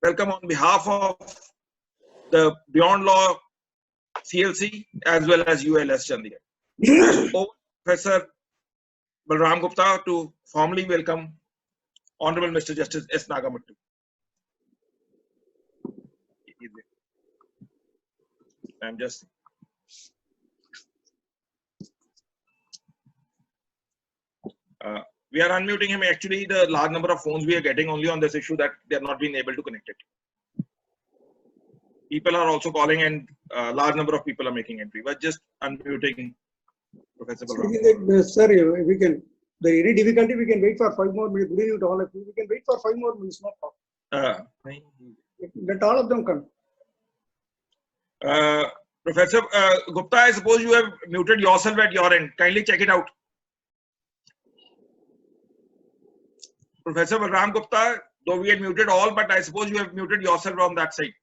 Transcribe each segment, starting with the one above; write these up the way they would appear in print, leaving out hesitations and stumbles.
welcome on behalf of the Beyond Law CLC as well as ULS Chandigarh. Over Professor Balram Gupta to formally welcome Honorable Mr. Justice S. Nagamuthu. I'm just we are unmuting him. Actually, the large number of phones we are getting only on this issue that they are not being able to connect it. People are also calling and large number of people are making entry. But just unmuting Professor Balram. Sir, we can. The any difficulty, we can wait for 5 more minutes. Good evening to all of you. We can wait for 5 more minutes. No problem. Let all of them come. Professor Gupta, I suppose you have muted yourself at your end. Kindly check it out. Professor Balram Gupta, though we had muted all, but I suppose you have muted yourself on that side.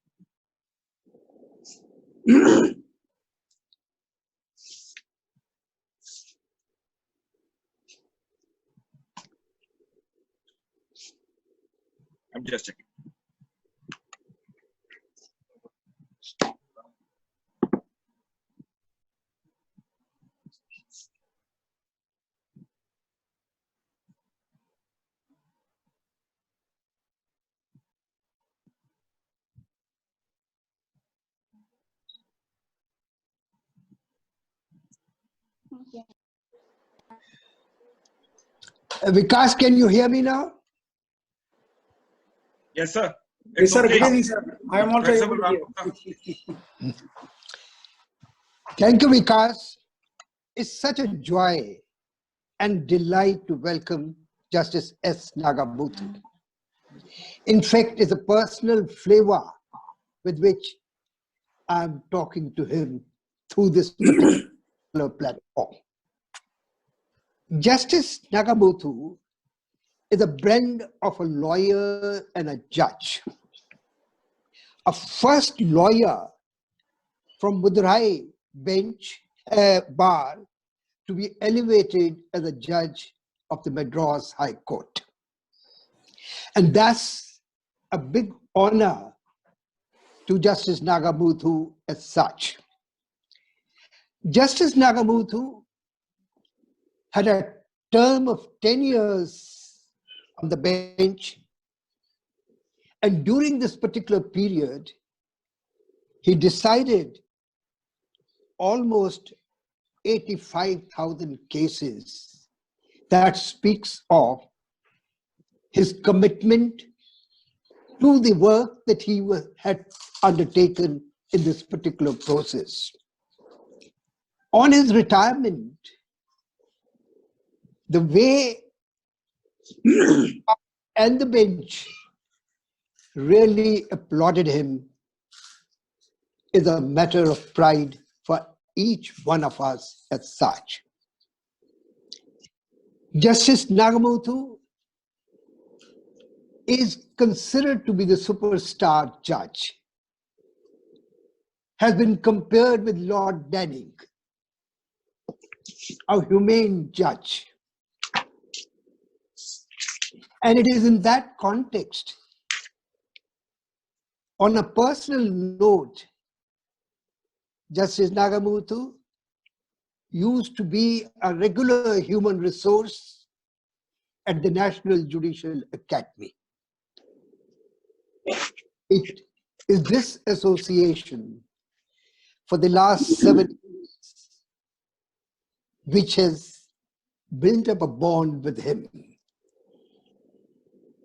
I'm just checking. Vikas, can you hear me now? Yes, sir. Yes, sir. Okay. Good evening, sir. I am also able to hear. Thank you, Vikas. It's such a joy and delight to welcome Justice S. Nagamuthu. In fact, it's a personal flavor with which I'm talking to him through this particular platform. Justice Nagamuthu is a blend of a lawyer and a judge. A first lawyer from Madurai bench bar to be elevated as a judge of the Madras High Court. And that's a big honor to Justice Nagamuthu as such. Justice Nagamuthu had a term of 10 years on the bench, and during this particular period, he decided almost 85,000 cases. That speaks of his commitment to the work that he had undertaken in this particular process. On his retirement, the way and the bench really applauded him is a matter of pride for each one of us as such. Justice Nagamuthu is considered to be the superstar judge, has been compared with Lord Denning, a humane judge. And it is in that context, on a personal note, Justice Nagamuthu used to be a regular human resource at the National Judicial Academy. It is this association for the last 7 years which has built up a bond with him.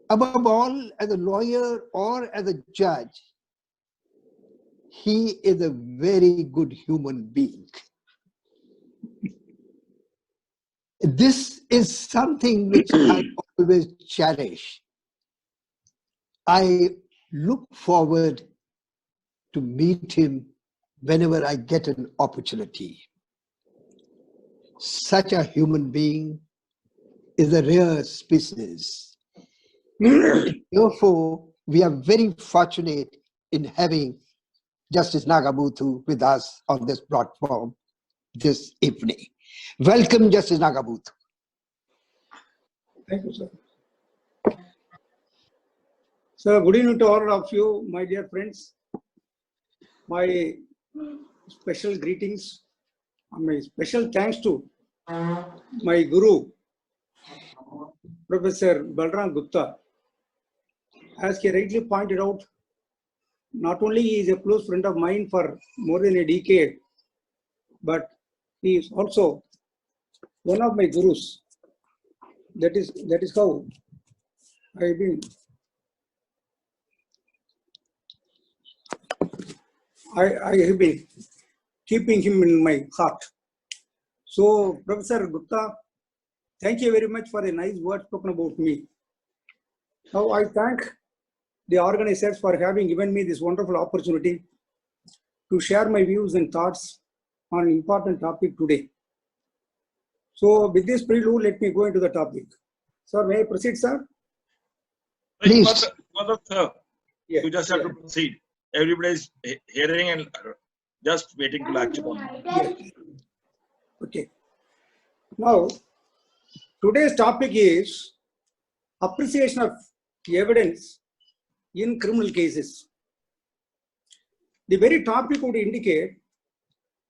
Above all, as a lawyer or as a judge, he is a very good human being. This is something which I always cherish. I look forward to meet him whenever I get an opportunity. Such a human being is a rare species. Therefore, we are very fortunate in having Justice Nagamuthu with us on this platform this evening. Welcome, Justice Nagamuthu. Thank you, sir. So, good evening to all of you, my dear friends. My special greetings, my special thanks to my Guru, Professor Balram Gupta. As he rightly pointed out, not only he is a close friend of mine for more than a decade, but he is also one of my gurus. That is how I have been keeping him in my heart. So, Professor Gupta, thank you very much for the nice words spoken about me. Now, I thank the organizers for having given me this wonderful opportunity to share my views and thoughts on an important topic today. So, with this prelude, let me go into the topic. Sir, may I proceed, sir? Please. Sir, Yes, you just have to proceed. Everybody is hearing and just waiting to latch upon. Yes. Okay. Now, today's topic is appreciation of evidence in criminal cases. The very topic would indicate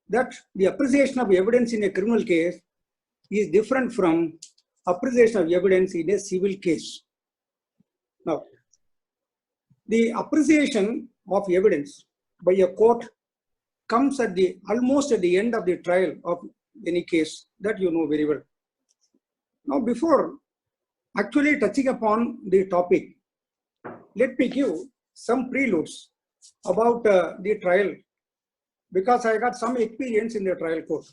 that the appreciation of evidence in a criminal case is different from appreciation of evidence in a civil case. Now, the appreciation of evidence by a court comes at almost at the end of the trial of any case, that you know very well. Now, before actually touching upon the topic, let me give some preludes about the trial, because I got some experience in the trial court.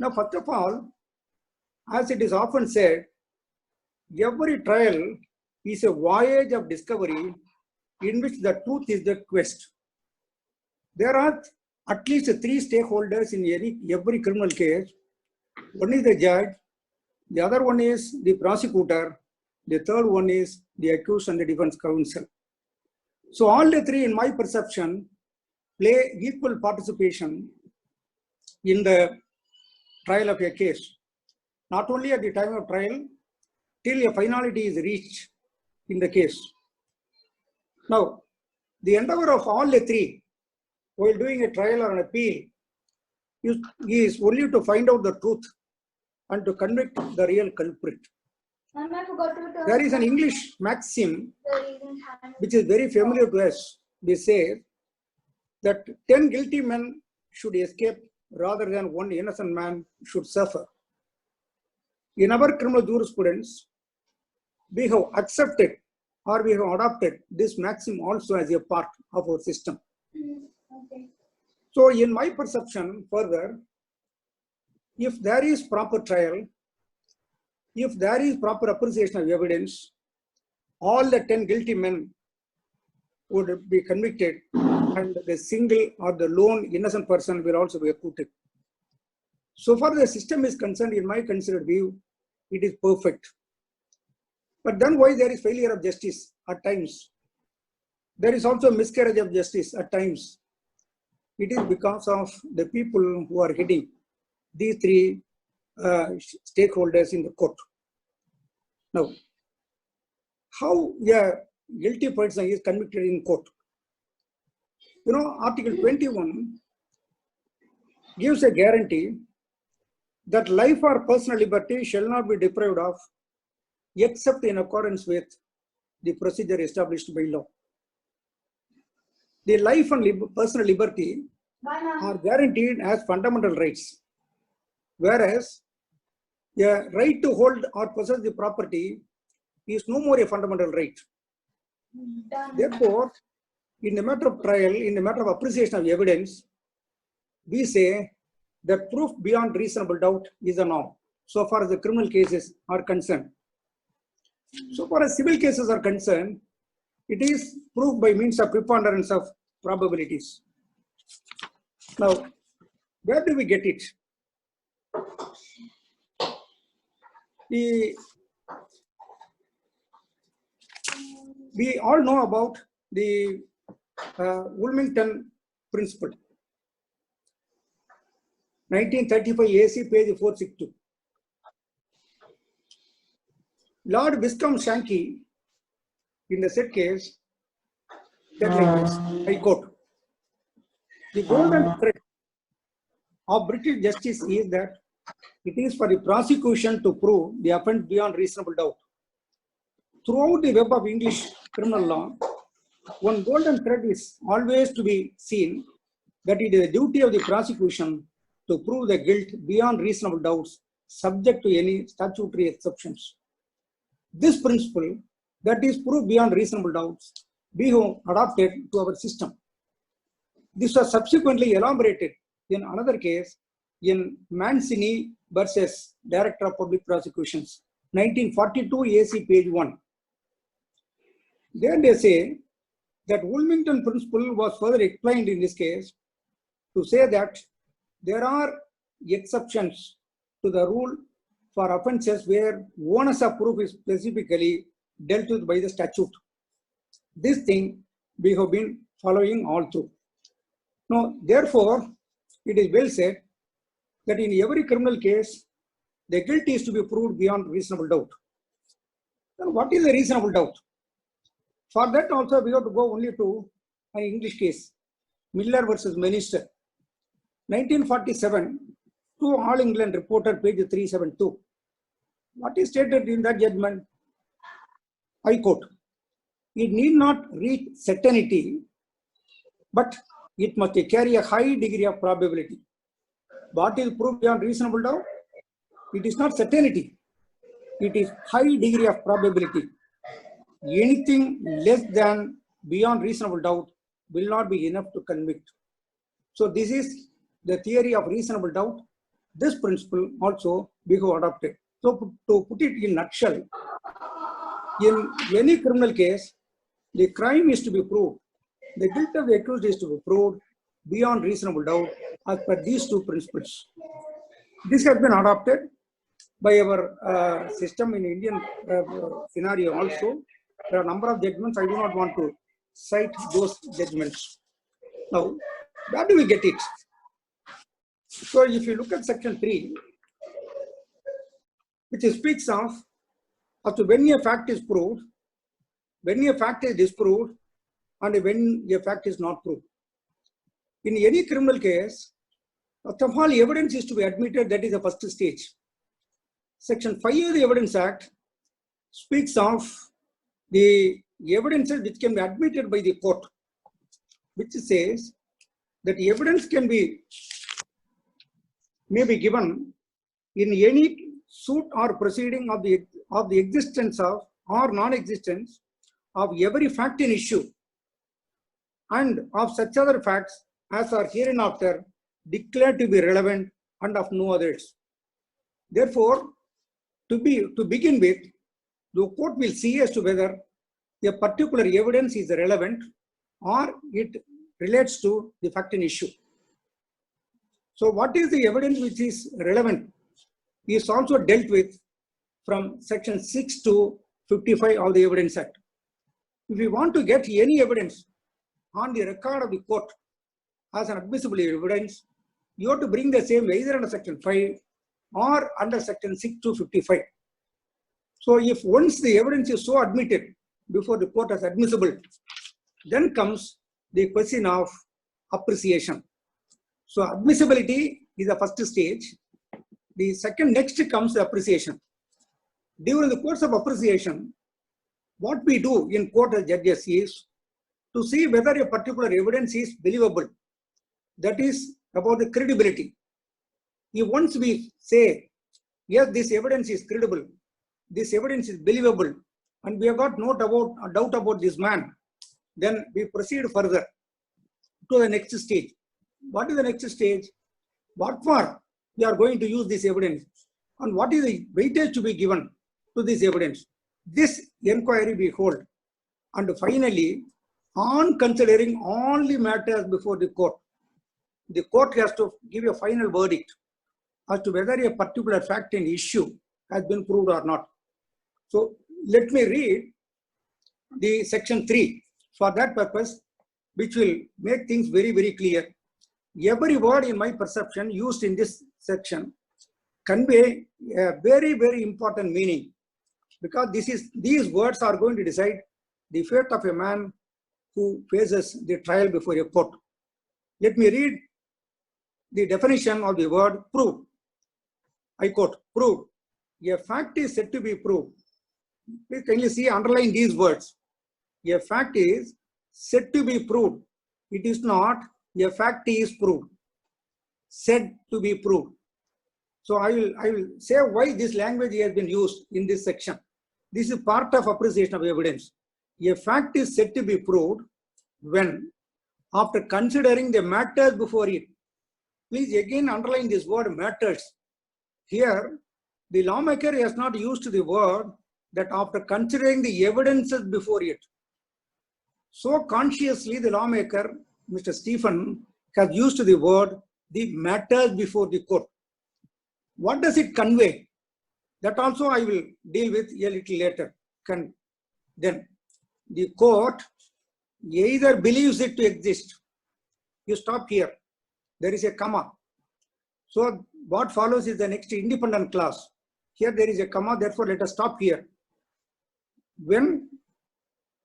Now, first of all, as it is often said, every trial is a voyage of discovery in which the truth is the quest. There are at least 3 stakeholders in every criminal case. One is the judge, the other one is the prosecutor, the third one is the accused and the defense counsel. So all the 3, in my perception, play equal participation in the trial of a case. Not only at the time of trial, till a finality is reached in the case. Now, the endeavor of all the 3, while doing a trial or an appeal, is only to find out the truth and to convict the real culprit. There is an English maxim which is very familiar to us. They say that 10 guilty men should escape rather than 1 innocent man should suffer. In our criminal jurisprudence, we have accepted or we have adopted this maxim also as a part of our system. Okay. So in my perception further, if there is proper trial, if there is proper appreciation of evidence, all the 10 guilty men would be convicted and the single or the lone innocent person will also be acquitted. So far the system is concerned, in my considered view, it is perfect. But then why there is failure of justice at times? There is also miscarriage of justice at times. It is because of the people who are heading these 3 stakeholders in the court. Now, how a guilty person is convicted in court? You know, Article 21 gives a guarantee that life or personal liberty shall not be deprived of except in accordance with the procedure established by law. The life and personal liberty are guaranteed as fundamental rights, whereas a right to hold or possess the property is no more a fundamental right. Therefore, in the matter of trial, in the matter of appreciation of evidence, we say that proof beyond reasonable doubt is a norm, so far as the criminal cases are concerned. So far as civil cases are concerned, it is proof by means of preponderance of probabilities. Now, where do we get it? We all know about the Wilmington principle, 1935 AC, page 462. Lord Viscount Sankey in the said case, that like this, I quote, the golden thread of British justice is that it is for the prosecution to prove the offence beyond reasonable doubt. Throughout the web of English criminal law, one golden thread is always to be seen, that it is the duty of the prosecution to prove the guilt beyond reasonable doubts, subject to any statutory exceptions. This principle, that is proof beyond reasonable doubts, we have adopted to our system. This was subsequently elaborated in another case in Mancini versus Director of Public Prosecutions, 1942 AC page 1. There they say that Wilmington principle was further explained in this case to say that there are exceptions to the rule for offences where onus of proof is specifically dealt with by the statute. This thing we have been following all through. Now, therefore, it is well said that in every criminal case, the guilt is to be proved beyond reasonable doubt. Now, what is a reasonable doubt? For that also, we have to go only to an English case, Miller versus Minister, 1947, to All England Reporter, page 372. What is stated in that judgment? I quote, it need not reach certainty, but it must carry a high degree of probability. What is proved beyond reasonable doubt? It is not certainty. It is high degree of probability. Anything less than beyond reasonable doubt will not be enough to convict. So this is the theory of reasonable doubt. This principle also we have adopted. So to put it in a nutshell, in any criminal case, the crime is to be proved. The guilt of the accused is to be proved beyond reasonable doubt as per these two principles. This has been adopted by our system in Indian scenario also. There are a number of judgments. I do not want to cite those judgments. Now, where do we get it? So if you look at section 3, which speaks of as to when a fact is proved, when a fact is disproved, and when a fact is not proved. In any criminal case, first of all, evidence is to be admitted. That is the first stage. Section 5 of the Evidence Act speaks of the evidences which can be admitted by the court, which says that evidence may be given in any suit or proceeding of the existence of or non-existence of every fact in issue, and of such other facts as are hereinafter declared to be relevant and of no others. Therefore, to begin with, the court will see as to whether a particular evidence is relevant or it relates to the fact in issue. So what is the evidence which is relevant is also dealt with from section 6 to 55 of the Evidence Act. If you want to get any evidence on the record of the court as an admissible evidence, you have to bring the same either under section 5 or under section 6 to 55. So if once the evidence is so admitted before the court as admissible, then comes the question of appreciation. So admissibility is the first stage. The second, next comes the appreciation. During the course of appreciation, what we do in court as judges is to see whether a particular evidence is believable. That is about the credibility. If once we say, yes, this evidence is credible, this evidence is believable, and we have got no doubt about this man, then we proceed further to the next stage. What is the next stage? What for we are going to use this evidence, and what is the weightage to be given to this evidence? This inquiry we hold. And finally, on considering all the matters before the court has to give a final verdict as to whether a particular fact and issue has been proved or not. So let me read the section 3 for that purpose, which will make things very, very clear. Every word in my perception used in this section convey a very, very important meaning, because these words are going to decide the fate of a man who faces the trial before a court. Let me read the definition of the word prove. I quote, prove. A fact is said to be proved. Please kindly see, underline these words. A fact is said to be proved. It is not a fact is proved. Said to be proved. So I will say why this language has been used in this section. This is part of appreciation of evidence. A fact is said to be proved when, after considering the matters before it. Please again underline this word matters. Here, the lawmaker has not used the word that after considering the evidences before it. So consciously the lawmaker, Mr. Stephen, has used the word the matters before the court. What does it convey? That also I will deal with a little later. Then the court either believes it to exist. You stop here. There is a comma. So what follows is the next independent clause. Here there is a comma, therefore let us stop here. When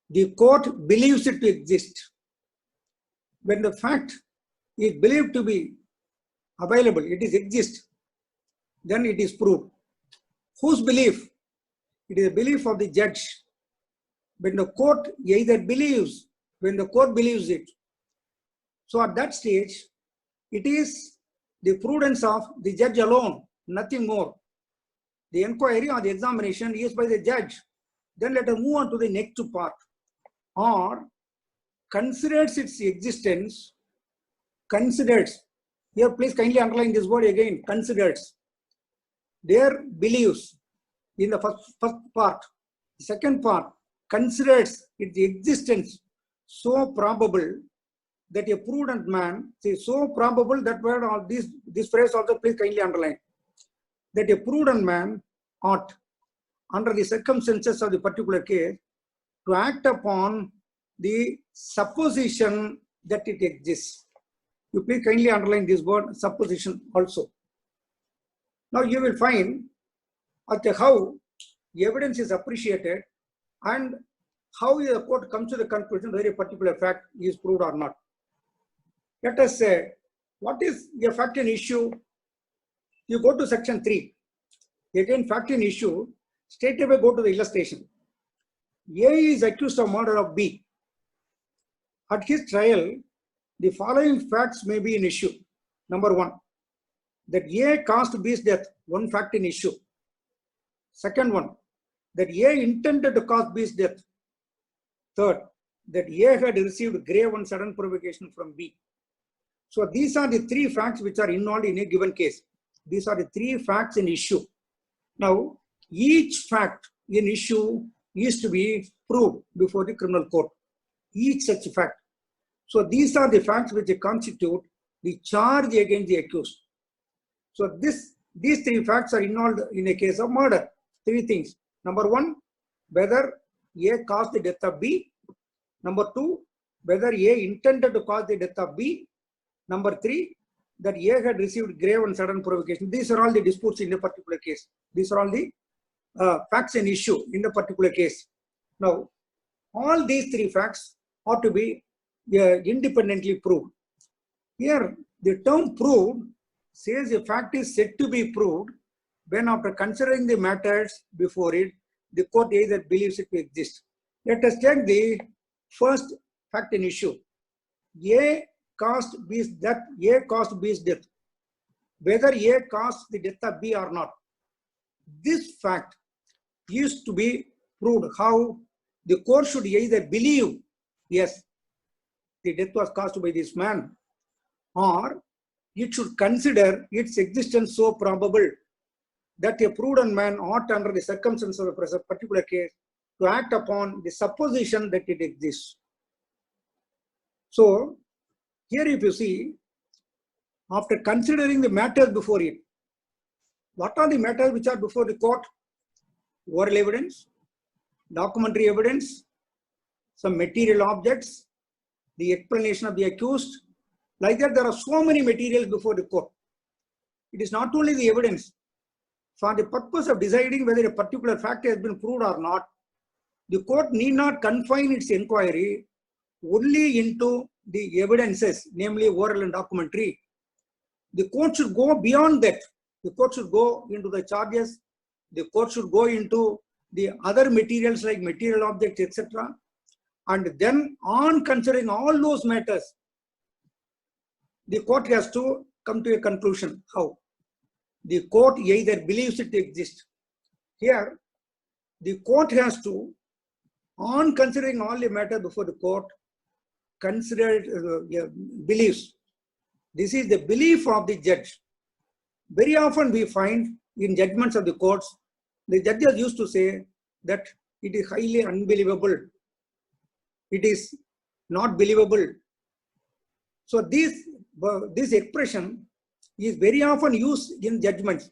the court believes it to exist, when the fact is believed to be available, it is exist, then it is proved. Whose belief? It is the belief of the judge. When the court either believes, when the court believes it. So at that stage, it is the prudence of the judge alone, nothing more. The inquiry or the examination is by the judge. Then let us move on to the next part. Or considers its existence, considers. Here please kindly underline this word again, considers. There believes in the first part. The second part considers its existence so probable that a prudent man, see, so probable, that word or this phrase also please kindly underline, that a prudent man ought, under the circumstances of the particular case, to act upon the supposition that it exists. You please kindly underline this word supposition also. Now you will find how evidence is appreciated and how the court comes to the conclusion whether a particular fact is proved or not. Let us say, what is a fact in issue? You go to section 3. Again, fact in issue, straight away go to the illustration. A is accused of murder of B. At his trial, the following facts may be in issue. Number 1, that A caused B's death, one fact in issue. Second one, that A intended to cause B's death. Third, that A had received grave and sudden provocation from B. So these are the 3 facts which are involved in a given case. These are the 3 facts in issue. Now, each fact in issue is to be proved before the criminal court. Each such fact. So these are the facts which constitute the charge against the accused. So these 3 facts are involved in a case of murder. 3 things. Number 1, whether A caused the death of B. Number 2, whether A intended to cause the death of B. Number 3, that A had received grave and sudden provocation. These are all the disputes in a particular case. These are all the facts in issue in the particular case. Now, all these 3 facts ought to be independently proved. Here, the term proved says a fact is said to be proved when, after considering the matters before it, the court either believes it to exist. Let us take the first fact in issue. A caused B's death. A caused B's death. Whether A caused the death of B or not, this fact is to be proved. How? The court should either believe, yes, the death was caused by this man, or it should consider its existence so probable that a prudent man ought, under the circumstances of a particular case, to act upon the supposition that it exists. So, here if you see, after considering the matters before it, what are the matters which are before the court? Oral evidence, documentary evidence, some material objects, the explanation of the accused. Like that, there are so many materials before the court. It is not only the evidence. For the purpose of deciding whether a particular fact has been proved or not, the court need not confine its inquiry only into the evidences, namely oral and documentary. The court should go beyond that. The court should go into the charges. The court should go into the other materials like material objects, etc. And then on considering all those matters, the court has to come to a conclusion. How? The court either believes it exists. Here, the court has to, on considering all the matter before the court, consider beliefs. This is the belief of the judge. Very often we find in judgments of the courts, the judges used to say that it is highly unbelievable. It is not believable. So this expression is very often used in judgments.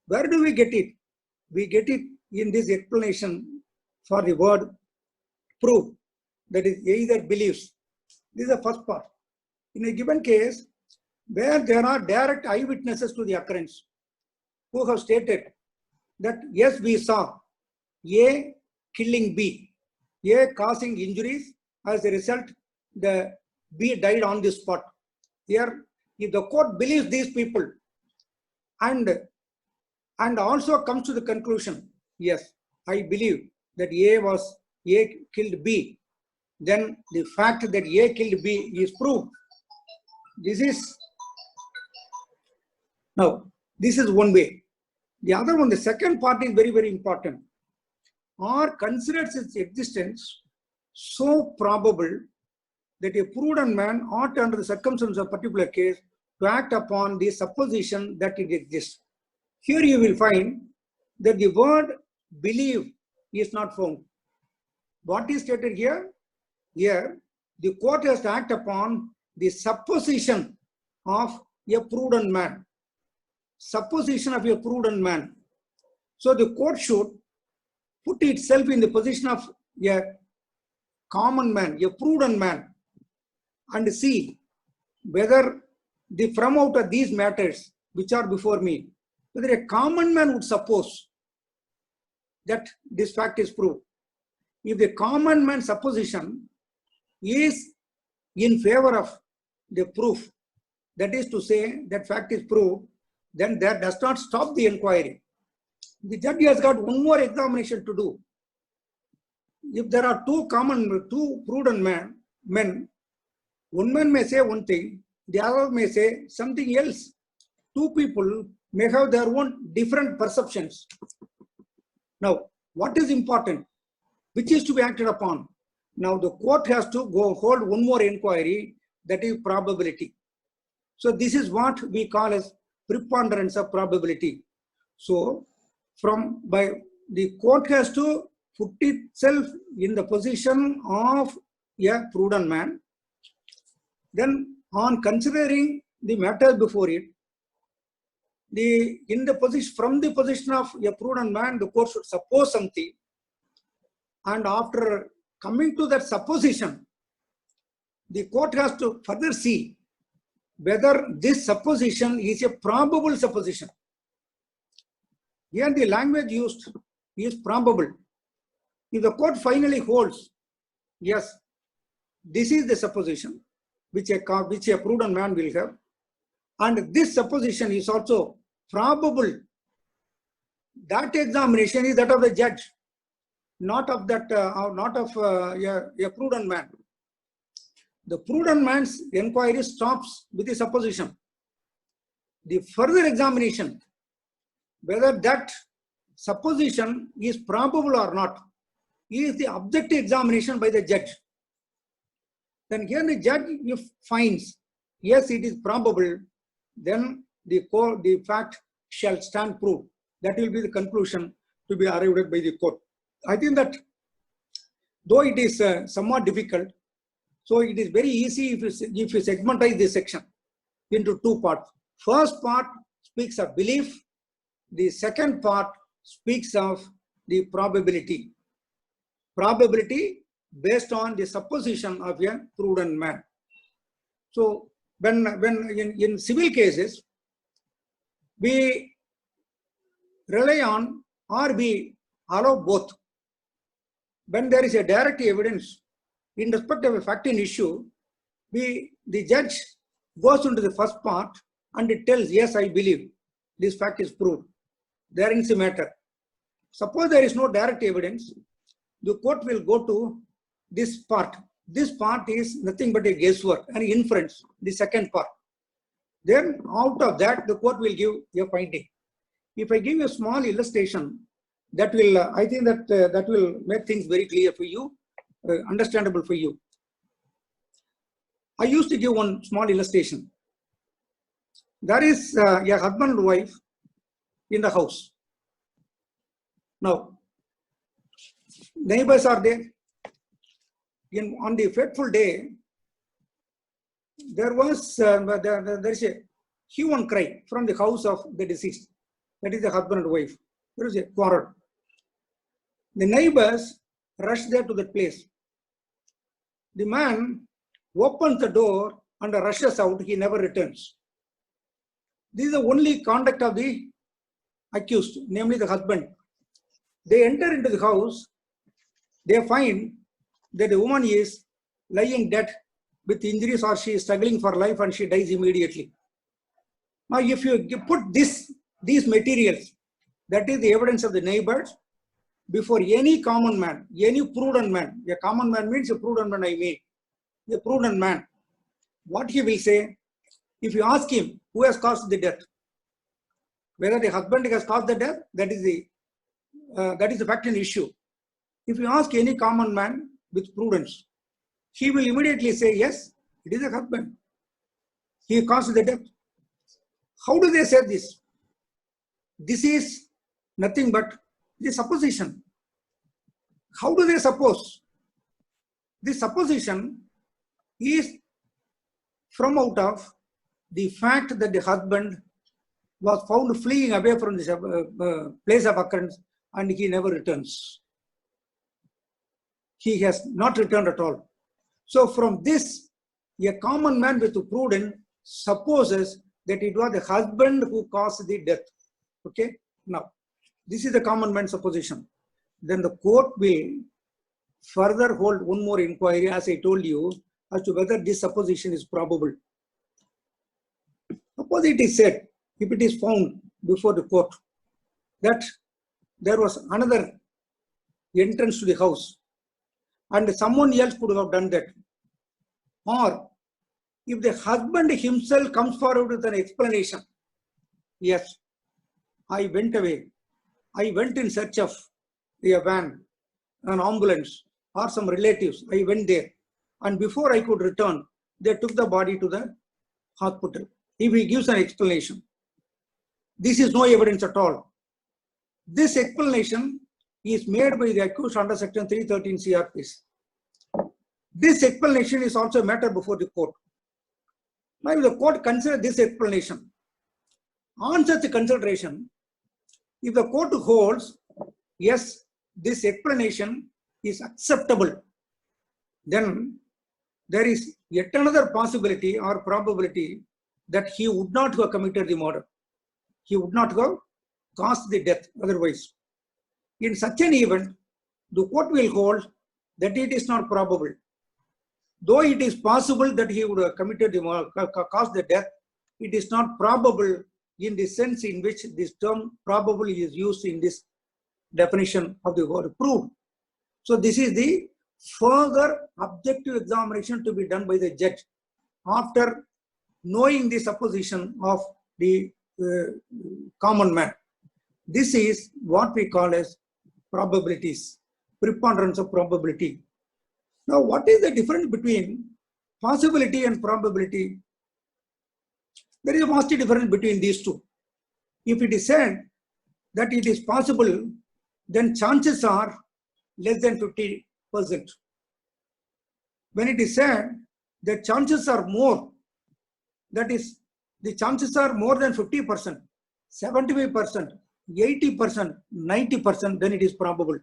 Where do we get it? We get it in this explanation for the word proof, that is either beliefs. This is the first part. In a given case, where there are direct eyewitnesses to the occurrence who have stated that yes, we saw A killing B, A causing injuries, as a result the B died on the spot. Here, if the court believes these people and also comes to the conclusion, yes, I believe that A killed B, then the fact that A killed B is proved. This is one way. The other one, the second part is very, very important. Or considers its existence so probable that a prudent man ought, under the circumstances of a particular case, to act upon the supposition that it exists. Here you will find that the word believe is not found. What is stated here? Here, the court has to act upon the supposition of a prudent man. Supposition of a prudent man. So the court should put itself in the position of a common man, a prudent man, and see whether from out of these matters which are before me, whether a common man would suppose that this fact is proved. If the common man's supposition is in favor of the proof, that is to say that fact is proved, then that does not stop the inquiry. The judge has got one more examination to do. If there are two prudent men, one man may say one thing, the other may say something else. Two people may have their own different perceptions. Now, what is important? Which is to be acted upon? Now, the court has to go hold one more inquiry, that is probability. So, this is what we call as preponderance of probability. So, the court has to put itself in the position of a prudent man. Then, on considering the matter before it, from the position of a prudent man, the court should suppose something, and after coming to that supposition, the court has to further see whether this supposition is a probable supposition. Here the language used is probable. If the court finally holds, yes, this is the supposition which a prudent man will have, and this supposition is also probable, that examination is that of the judge, not of a prudent man. The prudent man's inquiry stops with the supposition. The further examination, whether that supposition is probable or not, is the objective examination by the judge. Then here the judge, if finds, yes, it is probable, then the fact shall stand proved. That will be the conclusion to be arrived at by the court. I think that though it is somewhat difficult, so it is very easy if you segmentize this section into two parts. First part speaks of belief. The second part speaks of the probability. Probability based on the supposition of a prudent man. So when in civil cases, we rely on or we allow both. when there is a direct evidence in respect of a fact and issue, the judge goes into the first part and it tells, yes, I believe this fact is proved. There is a matter. Suppose there is no direct evidence, the court will go to this part. This part is nothing but a guesswork, an inference, the second part. Then out of that, the court will give a finding. If I give you a small illustration, that will, I think that will make things very clear for you, understandable for you. I used to give one small illustration. There is a husband and wife in the house. Now, neighbors are there. On the fateful day, there is a hue and cry from the house of the deceased. That is the husband and wife. There is a quarrel. The neighbors rush there to that place. The man opens the door and rushes out. He never returns. This is the only conduct of the accused, namely the husband. They enter into the house. They find that the woman is lying dead with injuries, or she is struggling for life and she dies immediately. Now, if you put these materials, that is the evidence of the neighbors, before any common man, any prudent man, a common man means a prudent man, I mean, a prudent man, what he will say, if you ask him who has caused the death, whether the husband has caused the death, that is the fact and issue. If you ask any common man with prudence, he will immediately say, yes, it is the husband. He caused the death. How do they say this? This is nothing but the supposition. How do they suppose? The supposition is from out of the fact that the husband was found fleeing away from the place of occurrence and he never returns. He has not returned at all. So from this, a common man with prudence supposes that it was the husband who caused the death. Okay? Now, this is the common man supposition. Then the court will further hold one more inquiry, as I told you, as to whether this supposition is probable. Suppose it is said, if it is found before the court, that there was another entrance to the house and someone else could have done that. Or if the husband himself comes forward with an explanation, yes, I went away. I went in search of a van, an ambulance, or some relatives. I went there. And before I could return, they took the body to the hospital. If he gives an explanation, this is no evidence at all. This explanation is made by the accused under section 313 CRPC. This explanation is also a matter before the court. Now, if the court considers this explanation, on such a consideration, if the court holds, yes, this explanation is acceptable, then there is yet another possibility or probability that he would not have committed the murder. He would not have caused the death otherwise. In such an event, the court will hold that it is not probable. Though it is possible that he would have committed the murder, caused the death, it is not probable in the sense in which this term probable is used in this definition of the word proved. So this is the further objective examination to be done by the judge after knowing the supposition of the common man. This is what we call as probabilities, preponderance of probability. Now, what is the difference between possibility and probability? There is a vast difference between these two. If it is said that it is possible, then chances are less than 50%. When it is said that chances are more, that is, the chances are more than 50%, 75%, 80%, 90%, then it is probable.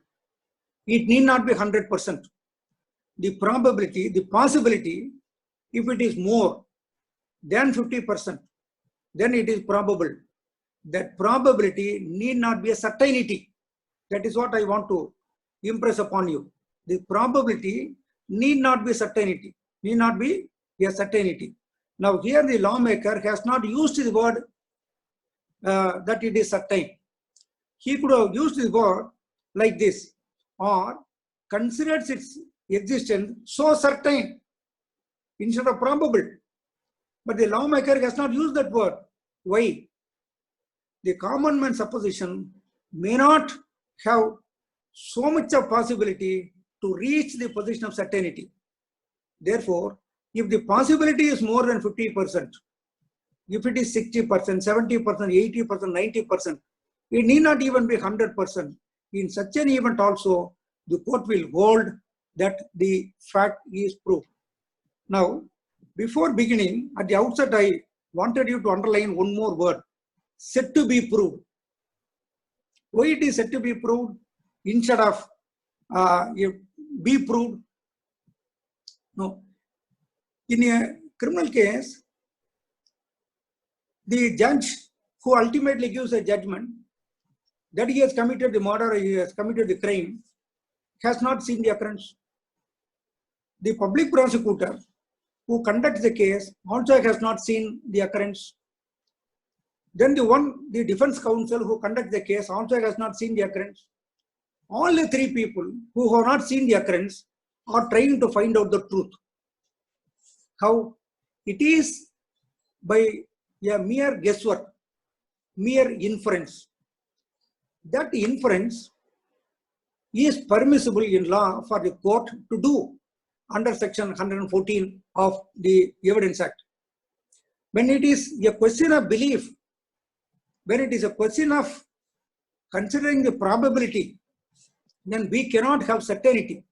It need not be 100%. The probability, the possibility, if it is more than 50%, then it is probable. That probability need not be a certainty. That is what I want to impress upon you. the probability need not be certainty, need not be a certainty. Now here the lawmaker has not used the word that it is certain. He could have used the word like this, or considers its existence so certain instead of probable. But the lawmaker has not used that word. Why? The common man supposition may not have so much of possibility to reach the position of certainty. Therefore, if the possibility is more than 50%, if it is 60%, 70%, 80%, 90%, it need not even be 100%. In such an event also, the court will hold that the fact is proved. Now, before beginning, at the outset, I wanted you to underline one more word, said to be proved. Why it is said to be proved instead of be proved? No. In a criminal case, the judge who ultimately gives a judgment that he has committed the murder, he has committed the crime, has not seen the occurrence. The public prosecutor who conducts the case also has not seen the occurrence. Then the defense counsel who conducts the case also has not seen the occurrence. All the three people who have not seen the occurrence are trying to find out the truth. How? It is by a mere guesswork, mere inference. That inference is permissible in law for the court to do under section 114 of the Evidence Act. When it is a question of belief, when it is a question of considering the probability, then we cannot have certainty.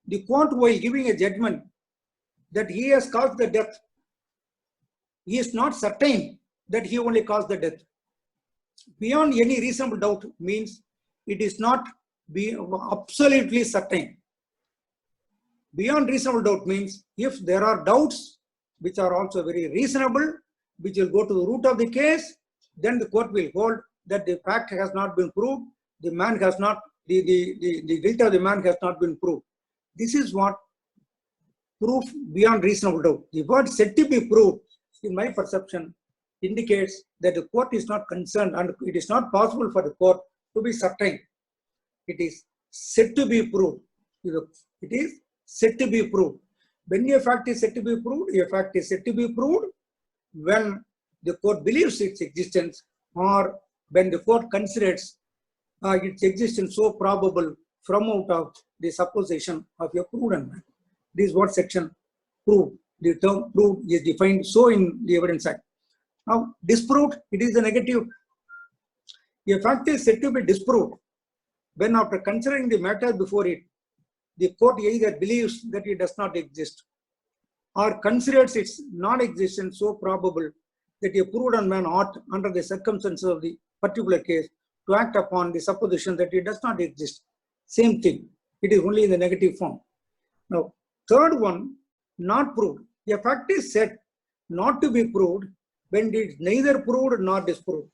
The court, while giving a judgment that he has caused the death, he is not certain that he only caused the death. Beyond any reasonable doubt means it is not absolutely certain. Beyond reasonable doubt means if there are doubts which are also very reasonable, which will go to the root of the case, then the court will hold that the fact has not been proved, the man has not, the guilt of the man has not been proved. This is what proof beyond reasonable doubt. The word said to be proved, in my perception, indicates that the court is not concerned and it is not possible for the court to be certain. It is said to be proved. It is said to be proved. When a fact is said to be proved, a fact is said to be proved when the court believes its existence or when the court considers its existence so probable from out of the supposition of a prudent man. This is what section proved. The term proved is defined so in the Evidence Act. Now, disproved, it is a negative. A fact is said to be disproved when, after considering the matter before it, the court either believes that it does not exist or considers its non-existence so probable that a prudent man ought, under the circumstances of the particular case, to act upon the supposition that it does not exist. Same thing. It is only in the negative form. Now, third one, not proved. A fact is said not to be proved when it is neither proved nor disproved.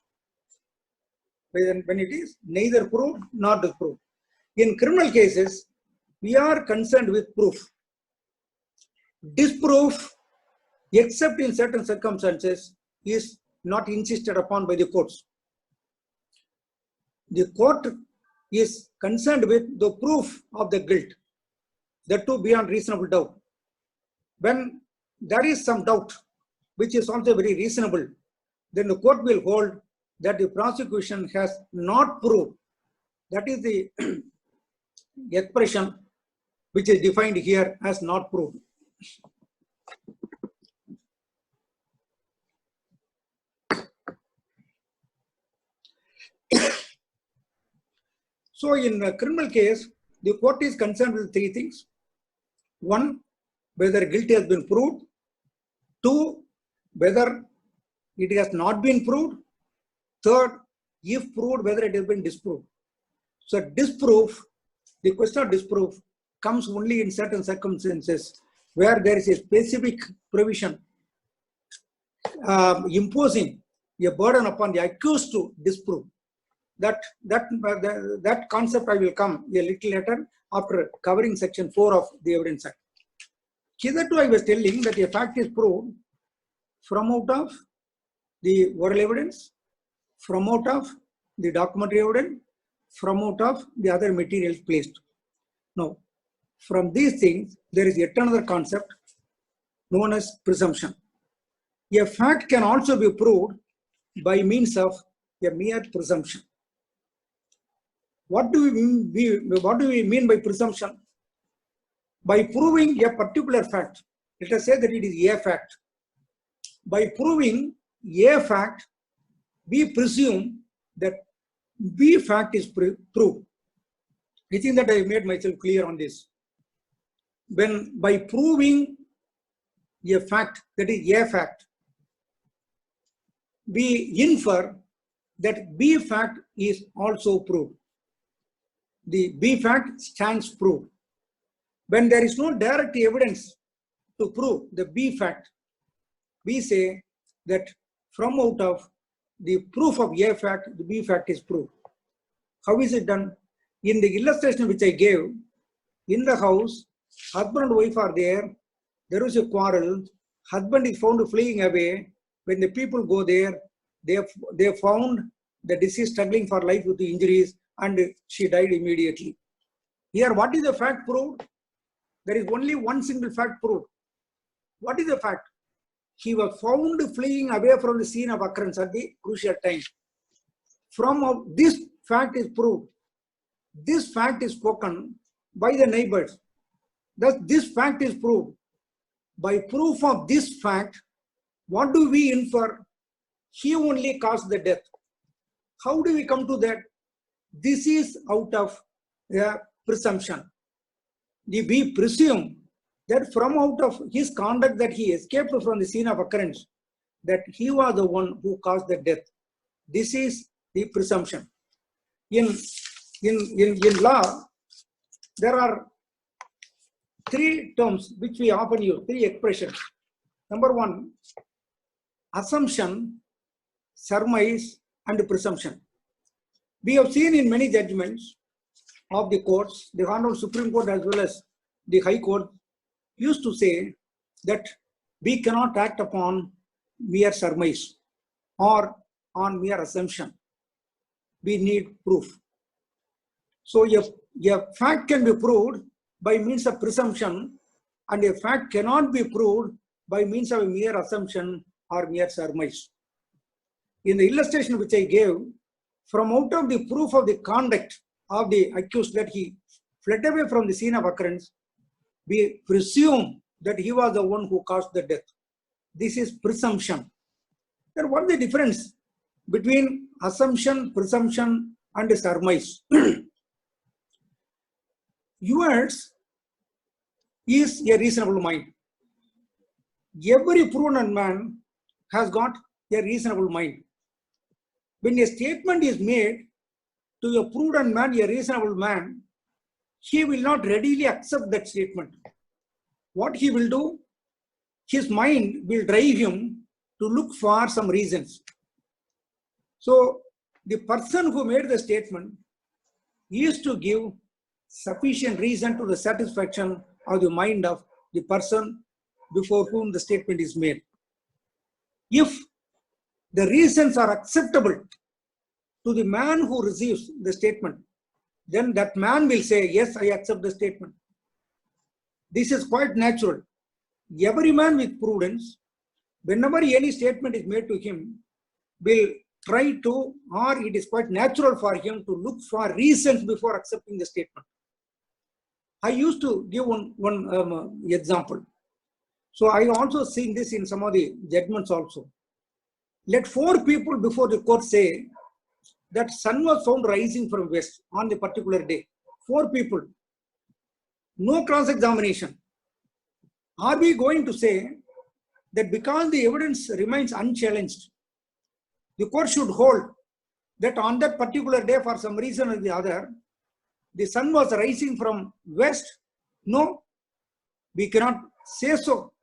When it is neither proved nor disproved. In criminal cases, we are concerned with proof. Disproof, except in certain circumstances, is not insisted upon by the courts. The court is concerned with the proof of the guilt, that too beyond reasonable doubt. When there is some doubt, which is also very reasonable, then the court will hold that the prosecution has not proved. That is the expression which is defined here as not proved. So in a criminal case, the court is concerned with three things. One, whether guilt has been proved. Two, whether it has not been proved. Third, if proved, whether it has been disproved. So disproof, the question of disproof comes only in certain circumstances where there is a specific provision imposing a burden upon the accused to disprove. that concept I will come a little later after covering section 4 of the Evidence Act. Hitherto I was telling that a fact is proved from out of the oral evidence, from out of the documentary evidence, from out of the other materials placed. Now, from these things, there is yet another concept known as presumption. A fact can also be proved by means of a mere presumption. What do we mean by presumption? By proving a particular fact, let us say that it is a fact. By proving a fact, we presume that B fact is proved. I think that I made myself clear on this. When by proving a fact, that is a fact, we infer that B fact is also proved. The B fact stands proved. When there is no direct evidence to prove the B fact, we say that from out of the proof of A fact, the B fact is proved. How is it done? In the illustration which I gave, in the house, husband and wife are there, there is a quarrel, husband is found fleeing away. When the people go there, they found the deceased struggling for life with the injuries and she died immediately. Here, what is the fact proved? There is only one single fact proved. What is the fact? He was found fleeing away from the scene of occurrence at the crucial time. From this fact is proved. This fact is spoken by the neighbors. Thus, this fact is proved. By proof of this fact, what do we infer? He only caused the death. How do we come to that? This is out of the presumption. We presume that from out of his conduct that he escaped from the scene of occurrence, that he was the one who caused the death. This is the presumption. In law, there are three terms which we often use, three expressions. Number one, assumption, surmise, and presumption. We have seen in many judgments of the courts, the Honorable Supreme Court as well as the High Court used to say that we cannot act upon mere surmise or on mere assumption. We need proof. So a fact can be proved by means of presumption, and a fact cannot be proved by means of a mere assumption or mere surmise. In the illustration which I gave, from out of the proof of the conduct of the accused that he fled away from the scene of occurrence, we presume that he was the one who caused the death. This is presumption. Then what is the difference between assumption, presumption, and surmise? Yours is a reasonable mind. Every prudent man has got a reasonable mind. When a statement is made to a prudent man, a reasonable man, he will not readily accept that statement. What he will do? His mind will drive him to look for some reasons. So the person who made the statement is to give sufficient reason to the satisfaction of the mind of the person before whom the statement is made. If the reasons are acceptable to the man who receives the statement, then that man will say, yes, I accept the statement. This is quite natural. Every man with prudence, whenever any statement is made to him, will try to, or it is quite natural for him to look for reasons before accepting the statement. I used to give one example. So I also seen this in some of the judgments also. Let 4 people before the court say that sun was found rising from west on the particular day. 4 people. No cross-examination. Are we going to say that because the evidence remains unchallenged, the court should hold that on that particular day, for some reason or the other, the sun was rising from west? No, we cannot say so.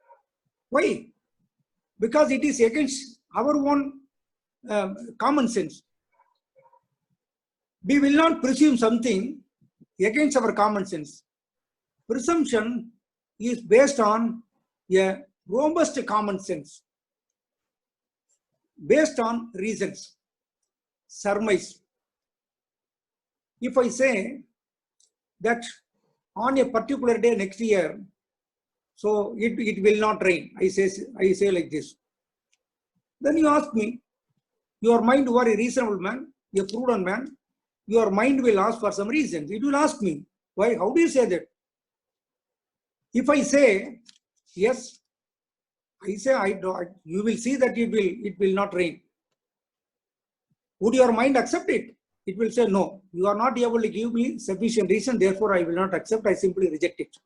Why? Because it is against our own common sense. We will not presume something against our common sense. Presumption is based on a robust common sense, based on reasons, surmise. If I say that on a particular day next year, so it will not rain, I say like this. Then you ask me, your mind, you are a reasonable man, a prudent man, your mind will ask for some reasons. It will ask me, why? How do you say that? If I say, yes, I say, you will see that it will not rain. Would your mind accept it? It will say, no, you are not able to give me sufficient reason, therefore I will not accept, I simply reject it.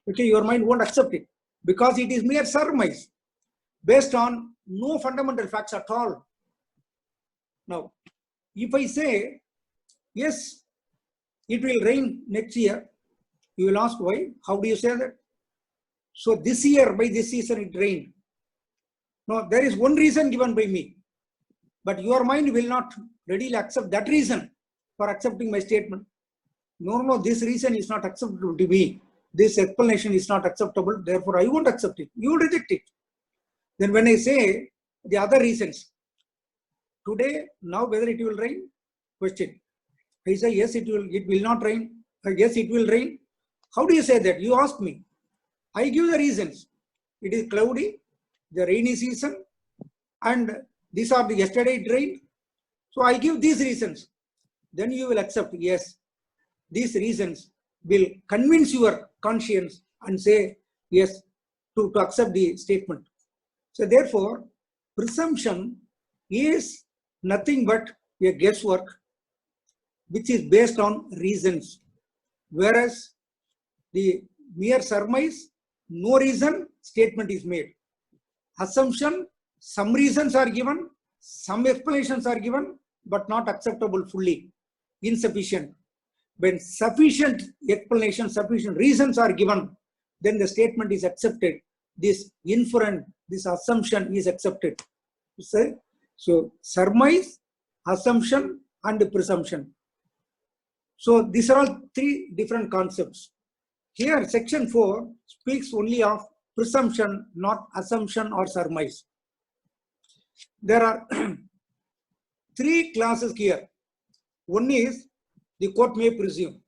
Okay, your mind won't accept it because it is mere surmise based on no fundamental facts at all. Now, if I say, yes, it will rain next year, you will ask why? How do you say that? So this year, by this season, it rained. No, there is one reason given by me, but your mind will not readily accept that reason for accepting my statement. No, this reason is not acceptable to me. This explanation is not acceptable, therefore I won't accept it. You will reject it. Then when I say the other reasons, today, now whether it will rain? Question. I say, yes, it will not rain. Yes, it will rain. How do you say that? You ask me. I give the reasons. It is cloudy, the rainy season, and these are the yesterday it rained. So I give these reasons. Then you will accept, yes, these reasons will convince your conscience and say, yes, to accept the statement. So therefore, presumption is nothing but a guesswork which is based on reasons, whereas the mere surmise, no reason, statement is made. Assumption, some reasons are given, some explanations are given, but not acceptable fully, insufficient. When sufficient explanation, sufficient reasons are given, then the statement is accepted. This inference, this assumption is accepted. So surmise, assumption, and presumption. So these are all three different concepts. Here, section 4 speaks only of presumption, not assumption or surmise. There are three classes here. One is the court may presume.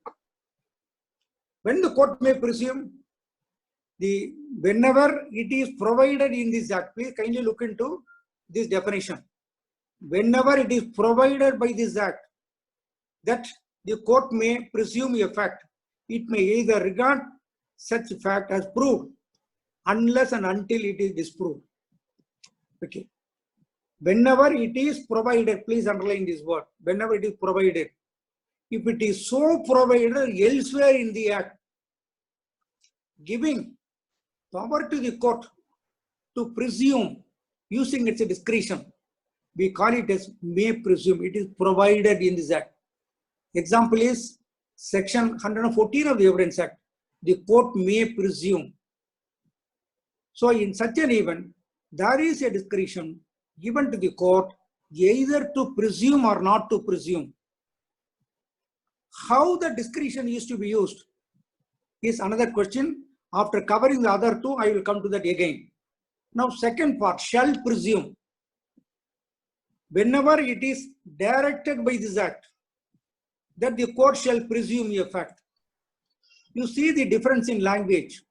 When the court may presume, whenever it is provided in this act, please kindly look into this definition. Whenever it is provided by this act that the court may presume a fact, it may either regard such fact as proved unless and until it is disproved. Okay. Whenever it is provided, please underline this word, whenever it is provided. If it is so provided elsewhere in the act, giving power to the court to presume using its discretion, we call it as may presume. It is provided in this act. Example is section 114 of the Evidence Act. The court may presume. So in such an event, there is a discretion given to the court either to presume or not to presume. How the discretion is to be used is another question. After covering the other two, I will come to that again. Now, second part, shall presume. Whenever it is directed by this act that the court shall presume a fact, you see the difference in language.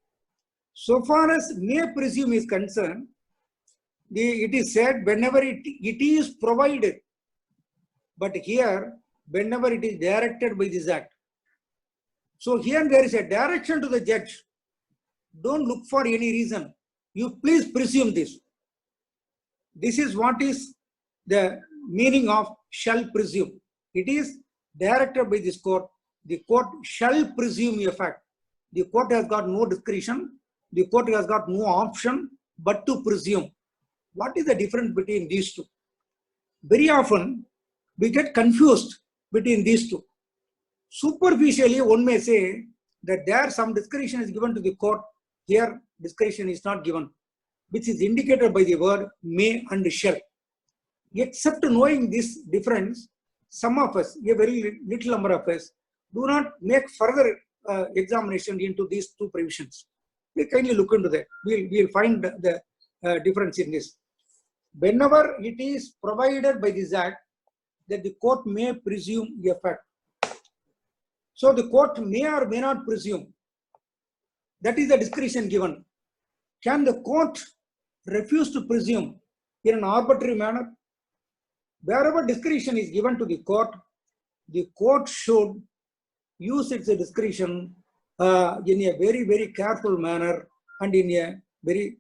So far as may presume is concerned, it is said whenever it is provided. But here, whenever it is directed by this act. So here there is a direction to the judge. Don't look for any reason. You please presume this. This is what is the meaning of shall presume. It is directed by this court. The court shall presume a fact. The court has got no discretion. The court has got no option but to presume. What is the difference between these two? Very often we get confused between these two. Superficially, one may say that there some discretion is given to the court. Here, discretion is not given, which is indicated by the word may and shall. Except knowing this difference, some of us, a very little number of us, do not make further examination into these two provisions. We kindly look into that. We'll find the difference in this. Whenever it is provided by this act that the court may presume a fact. So the court may or may not presume. That is the discretion given. Can the court refuse to presume in an arbitrary manner? Wherever discretion is given to the court should use its discretion in a very, very careful manner and in a very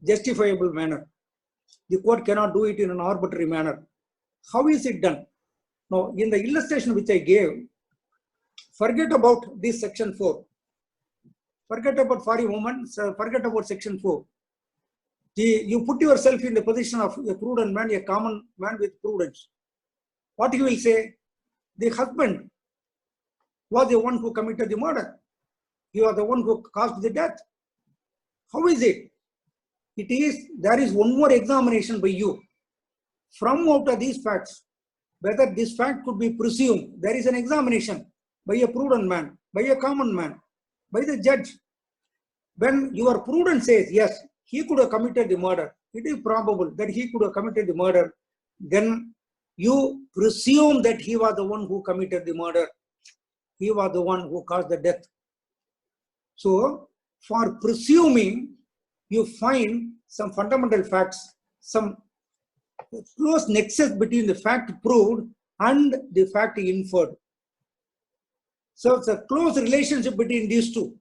justifiable manner. The court cannot do it in an arbitrary manner. How is it done? Now, in the illustration which I gave, forget about this section 4. Forget about for a moment, forget about section 4. You put yourself in the position of a prudent man, a common man with prudence. What you will say? The husband was the one who committed the murder. He was the one who caused the death. How is it? There is one more examination by you. From out of these facts, whether this fact could be presumed, there is an examination by a prudent man, by a common man, by the judge. When your prudence says, yes, he could have committed the murder, it is probable that he could have committed the murder, then you presume that he was the one who committed the murder. He was the one who caused the death. So, for presuming, you find some fundamental facts, some close nexus between the fact proved and the fact inferred. So, it's a close relationship between these two.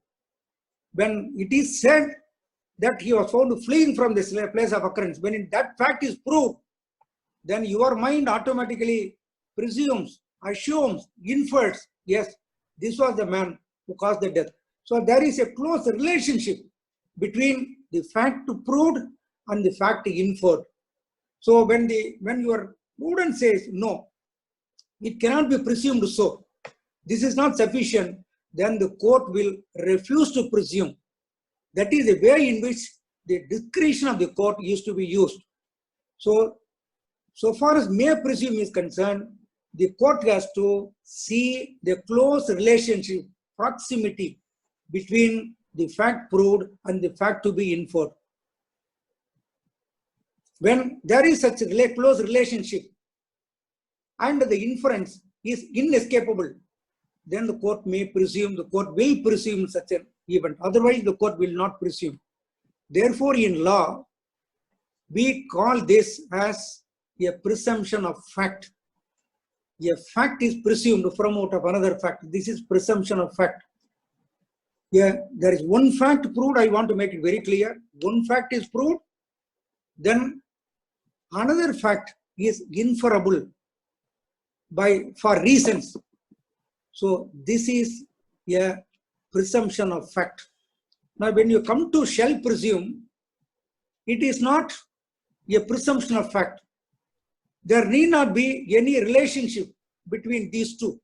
When it is said that he was found fleeing from this place of occurrence, when that fact is proved, then your mind automatically presumes, assumes, infers, yes, this was the man who caused the death. So there is a close relationship between the fact proved and the fact inferred. So when your prudence says no, it cannot be presumed so, this is not sufficient, then the court will refuse to presume. That is the way in which the discretion of the court used to be used. So far as may presume is concerned, the court has to see the close relationship, proximity between the fact proved and the fact to be inferred. When there is such a close relationship and the inference is inescapable, then the court may presume, the court will presume such an event. Otherwise, the court will not presume. Therefore, in law, we call this as a presumption of fact. A fact is presumed from out of another fact. This is presumption of fact. Yeah, there is one fact proved. I want to make it very clear. One fact is proved, then another fact is inferable for reasons. So this is a presumption of fact. Now, when you come to shall presume, it is not a presumption of fact. There need not be any relationship between these two.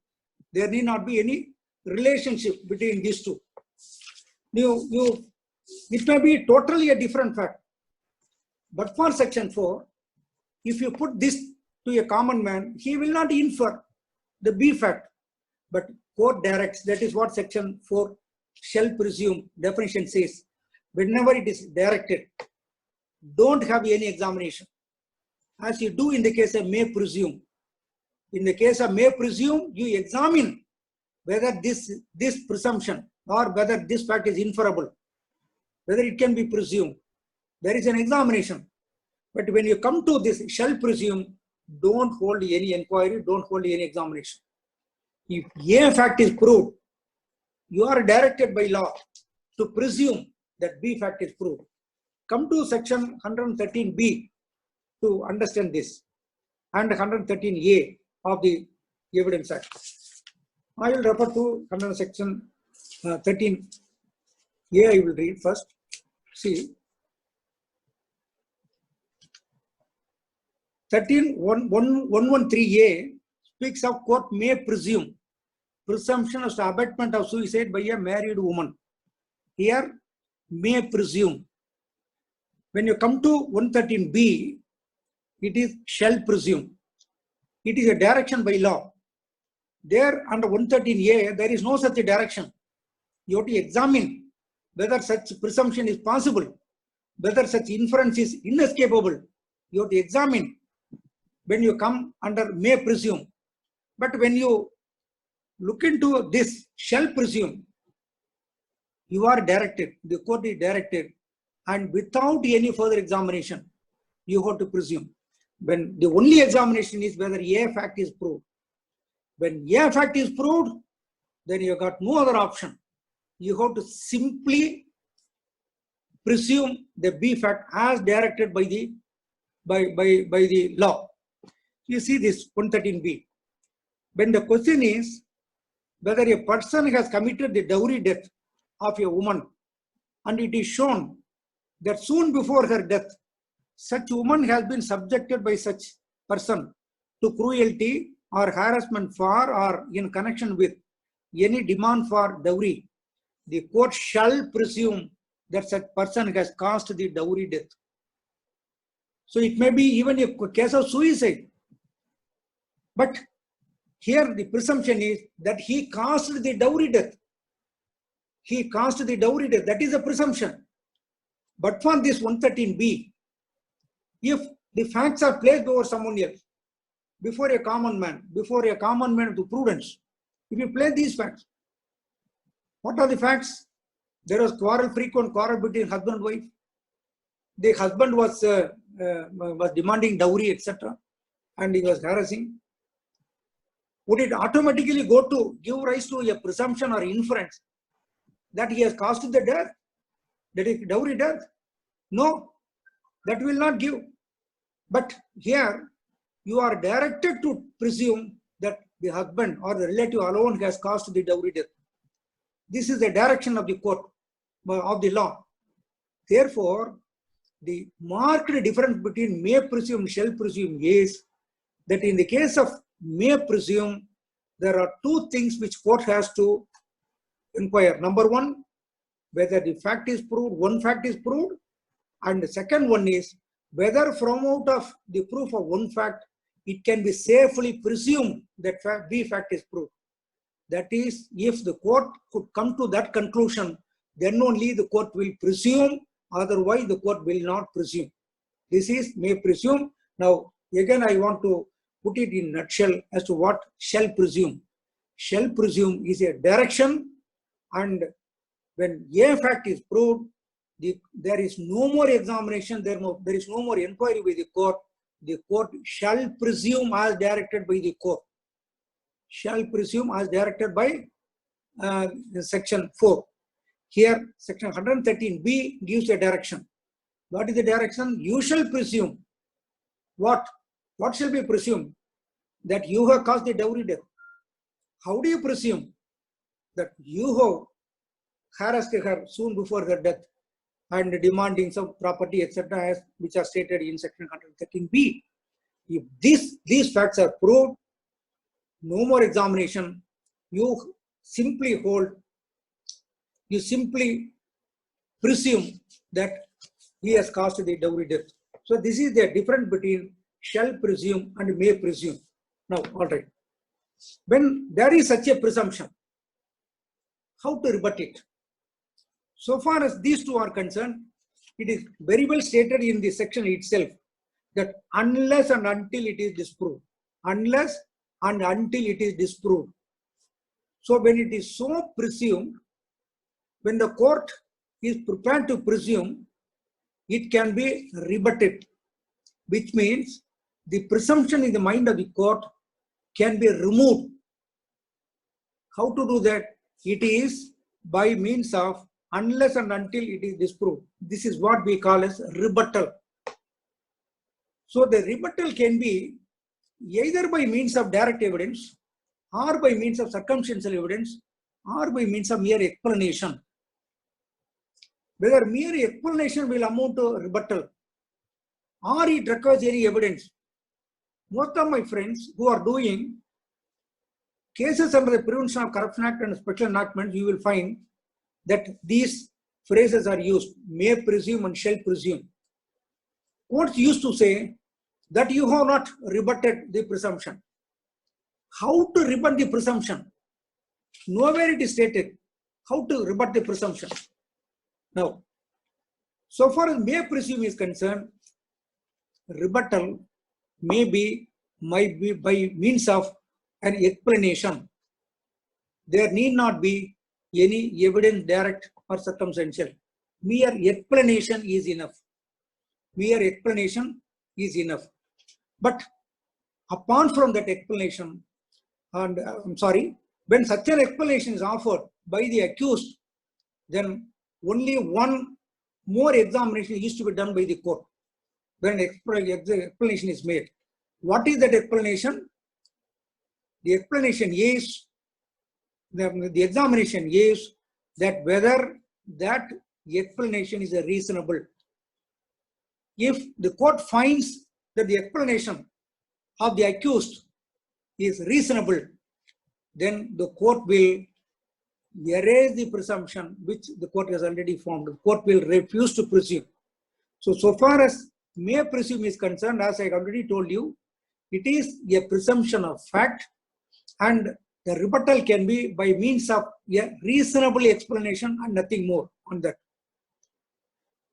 There need not be any relationship between these two. It may be totally a different fact. But for section 4, if you put this to a common man, he will not infer the B fact. But court directs, that is what section 4 shall presume definition says. Whenever it is directed, don't have any examination. As you do in the case of may presume. In the case of may presume, you examine whether this presumption or whether this fact is inferable, whether it can be presumed. There is an examination. But when you come to this shall presume, don't hold any inquiry, don't hold any examination. If A fact is proved, you are directed by law to presume that B fact is proved. Come to section 113B to understand this, and 113A of the Evidence Act. I will refer to section 13A. I will read first. See, 113A speaks of court may presume presumption as to abetment of suicide by a married woman. Here, may presume. When you come to 113B, it is shall presume. It is a direction by law. There under 113A, there is no such a direction. You have to examine whether such presumption is possible, whether such inference is inescapable. You have to examine when you come under may presume. But when you look into this shall presume, you are directed, the court is directed, and without any further examination, you have to presume. When the only examination is whether a fact is proved. When a fact is proved, then you have got no other option. You have to simply presume the B fact as directed by the law. You see this 113B. When the question is whether a person has committed the dowry death of a woman, and it is shown that soon before her death, such woman has been subjected by such person to cruelty or harassment for or in connection with any demand for dowry, the court shall presume that such person has caused the dowry death. So it may be even a case of suicide. But here the presumption is that he caused the dowry death. He caused the dowry death. That is a presumption. But for this 113B, if the facts are placed over someone else, before a common man of the prudence, if you place these facts, what are the facts? There was frequent quarrel between husband and wife. The husband was demanding dowry, etc., and he was harassing. Would it automatically go to give rise to a presumption or inference that he has caused the death, that is dowry death? No, that will not give. But here you are directed to presume that the husband or the relative alone has caused the dowry death. This is the direction of the court, of the law. Therefore, the marked difference between may presume and shall presume is that in the case of may presume, there are two things which court has to inquire. Number one, whether the fact is proved, one fact is proved, and the second one is whether from out of the proof of one fact, it can be safely presumed that B fact is proved. That is, if the court could come to that conclusion, then only the court will presume, otherwise the court will not presume. This is may presume. Now, again, I want to put it in a nutshell as to what shall presume. Shall presume is a direction, and when a fact is proved, there is no more examination, there is no more inquiry by the court. The court shall presume as directed by the court. Shall presume as directed by section 4. Here, section 113B gives a direction. What is the direction? You shall presume. What? What shall be presumed? That you have caused the dowry death. How do you presume? That you have harassed her soon before her death and demanding some property, etc., which are stated in section 113B. If these facts are proved, no more examination, you simply presume that he has caused the dowry death. So this is the difference between shall presume and may presume. Now, all right. When there is such a presumption, how to rebut it? So far as these two are concerned, it is very well stated in the section itself that unless and until it is disproved, unless and until it is disproved. So when it is so presumed, when the court is prepared to presume, it can be rebutted, which means the presumption in the mind of the court can be removed. How to do that? It is by means of unless and until it is disproved. This is what we call as rebuttal. So the rebuttal can be either by means of direct evidence, or by means of circumstantial evidence, or by means of mere explanation. Whether mere explanation will amount to rebuttal, or it requires any evidence. Most of my friends who are doing cases under the Prevention of Corruption Act and Special Enactments, you will find that these phrases are used, may presume and shall presume. Courts used to say that you have not rebutted the presumption. how to rebut the presumption. Nowhere it is stated how to rebut the presumption. Now, so far as may presume is concerned, rebuttal might be by means of an explanation. There need not be any evidence, direct or circumstantial. Mere explanation is enough. Mere explanation is enough. But apart from that explanation, and when such an explanation is offered by the accused, then only one more examination is to be done by the court when explanation is made. What is that explanation? The explanation is, the examination is that whether that explanation is reasonable. If the court finds that the explanation of the accused is reasonable, then the court will erase the presumption which the court has already formed. The court will refuse to presume. So far as may presume is concerned, as I already told you, it is a presumption of fact, and the rebuttal can be by means of a reasonable explanation and nothing more on that.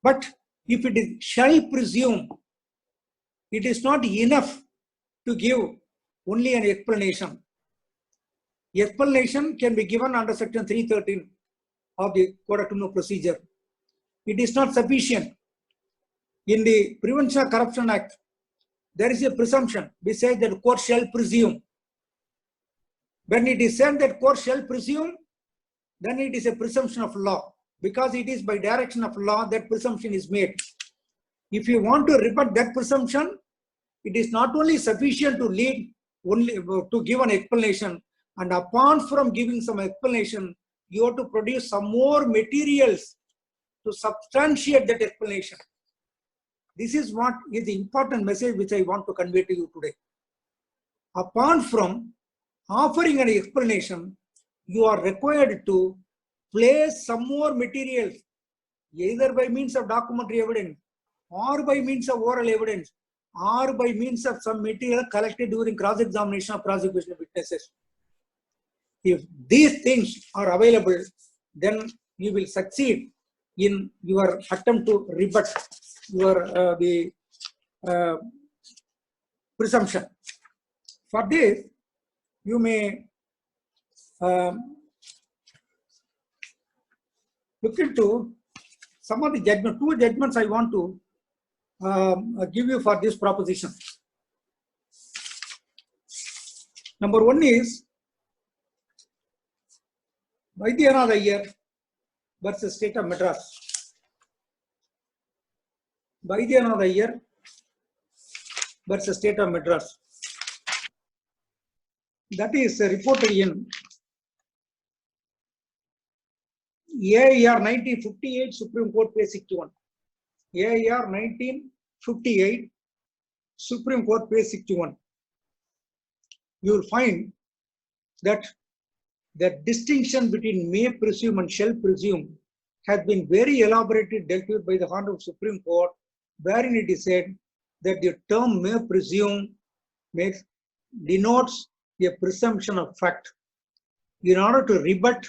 But if it is shall presume, it is not enough to give only an explanation. The explanation can be given under section 313 of the Code of Criminal Procedure. It is not sufficient. In the Prevention of Corruption Act, there is a presumption. We say that court shall presume. When it is said that court shall presume, then it is a presumption of law, because it is by direction of law that presumption is made. If you want to rebut that presumption, it is not only sufficient to lead only to give an explanation, and apart from giving some explanation, you have to produce some more materials to substantiate that explanation. This is what is the important message which I want to convey to you today. Apart from offering an explanation, you are required to place some more materials, either by means of documentary evidence, or by means of oral evidence, or by means of some material collected during cross-examination or prosecution witnesses. If these things are available, then you will succeed in your attempt to rebut your presumption. For this, you may look into some of the judgments. Two judgments I want to give you for this proposition. Number one is Vaidyanatha Iyer versus State of Madras. Vaidyanatha Iyer versus State of Madras. That is reported in AIR 1958, Supreme Court, page 61. AIR 1958, Supreme Court, page 61. You will find that the distinction between may presume and shall presume has been very elaborately dealt with by the Honorable Supreme Court, wherein it is said that the term may presume denotes a presumption of fact. In order to rebut,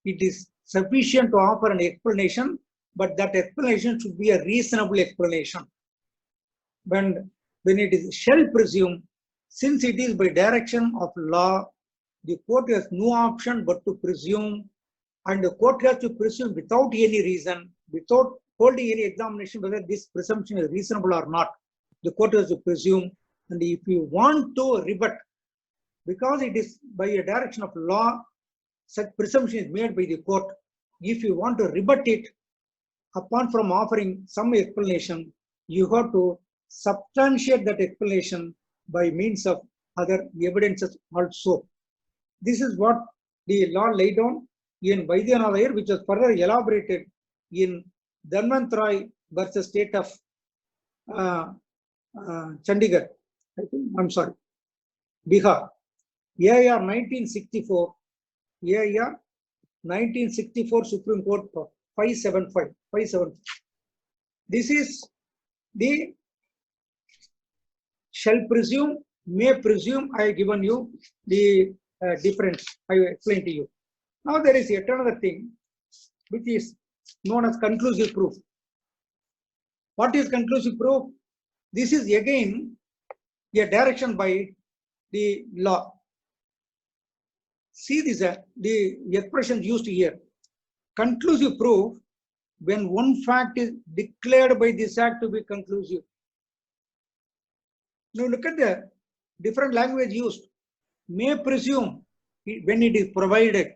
it is sufficient to offer an explanation, but that explanation should be a reasonable explanation. When it is shall presume, since it is by direction of law, the court has no option but to presume, and the court has to presume without any reason, without holding any examination whether this presumption is reasonable or not. The court has to presume, and if you want to rebut, because it is by a direction of law, such presumption is made by the court. If you want to rebut it, apart from offering some explanation, you have to substantiate that explanation by means of other evidences also. This is what the law laid down in Vaidyanatha Iyer, which was further elaborated in Dhanvantarai versus State of Chandigarh. Bihar. AIR 1964. AIR 1964 Supreme Court 575. This is the shall presume may presume. I have given you the difference. I will explain to you. Now there is yet another thing which is known as conclusive proof. What is conclusive proof? This is again a direction by the law. See this, the expression used here. Conclusive proof when one fact is declared by this act to be conclusive. Now look at the different language used. May presume when it is provided.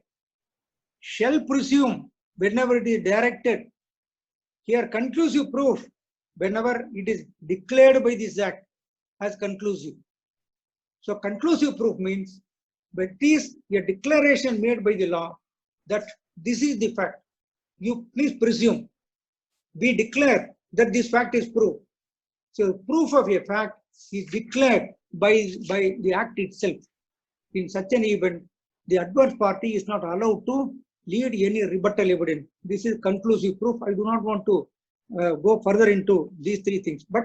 Shall presume whenever it is directed. Here conclusive proof whenever it is declared by this act as conclusive. So conclusive proof means but it is a declaration made by the law that this is the fact. You please presume. We declare that this fact is proved. So proof of a fact is declared by the act itself. In such an event, the adverse party is not allowed to lead any rebuttal evidence. This is conclusive proof. I do not want to go further into these three things. But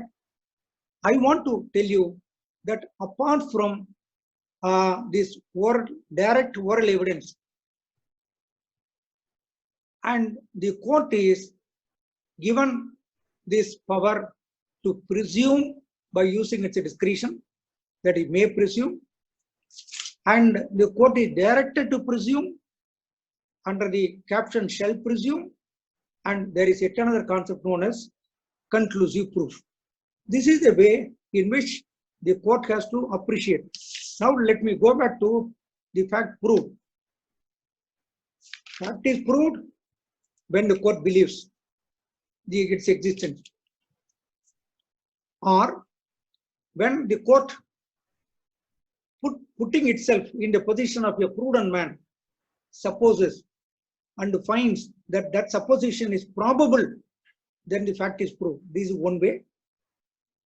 I want to tell you that apart from this direct oral evidence, and the court is given this power to presume by using its discretion, that it may presume, and the court is directed to presume under the caption shall presume, and there is yet another concept known as conclusive proof. This is the way in which the court has to appreciate. Now let me go back to the fact proved. Fact is proved when the court believes its existence, or when the court putting itself in the position of a prudent man supposes and finds that that supposition is probable, then the fact is proved. This is one way.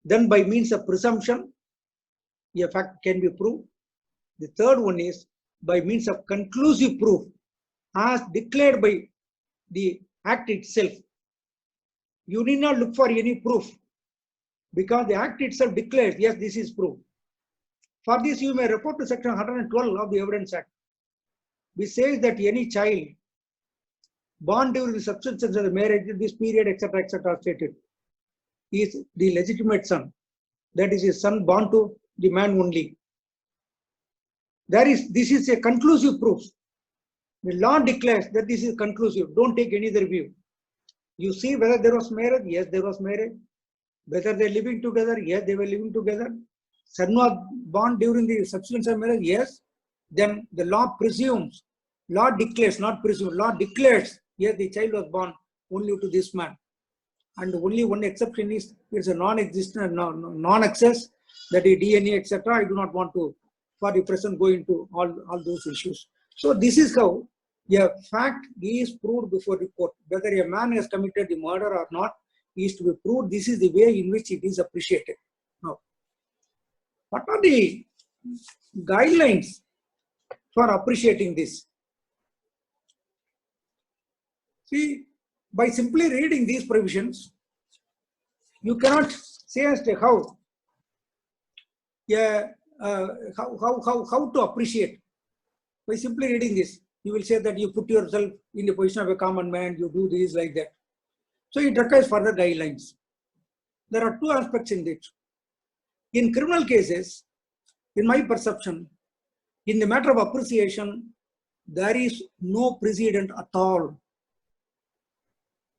Then by means of presumption, a fact can be proved. The third one is by means of conclusive proof as declared by the act itself. You need not look for any proof because the act itself declares, yes, this is proof. For this, you may refer to section 112 of the Evidence Act, which says that any child born during the subsistence of the marriage, this period, etc., stated, is the legitimate son. That is his son born to the man only. This is a conclusive proof. The law declares that this is conclusive. Don't take any other view. You see whether there was marriage. Yes, there was marriage. Whether they are living together. Yes, they were living together. Son was born during the subsequence of marriage. Yes. Then the law presumes. Law declares, not presumes. Law declares, yes, the child was born only to this man. And only one exception is it's a non-existent, non-access, that is DNA, etc. I do not want to, for the present, go into all those issues. So this is how a fact is proved before the court. Whether a man has committed the murder or not is to be proved. This is the way in which it is appreciated. Now, what are the guidelines for appreciating this? See, by simply reading these provisions, you cannot say as to how to appreciate. By simply reading this, you will say that you put yourself in the position of a common man, you do this like that. So it requires further guidelines. There are two aspects in it. In criminal cases, in my perception, in the matter of appreciation, there is no precedent at all.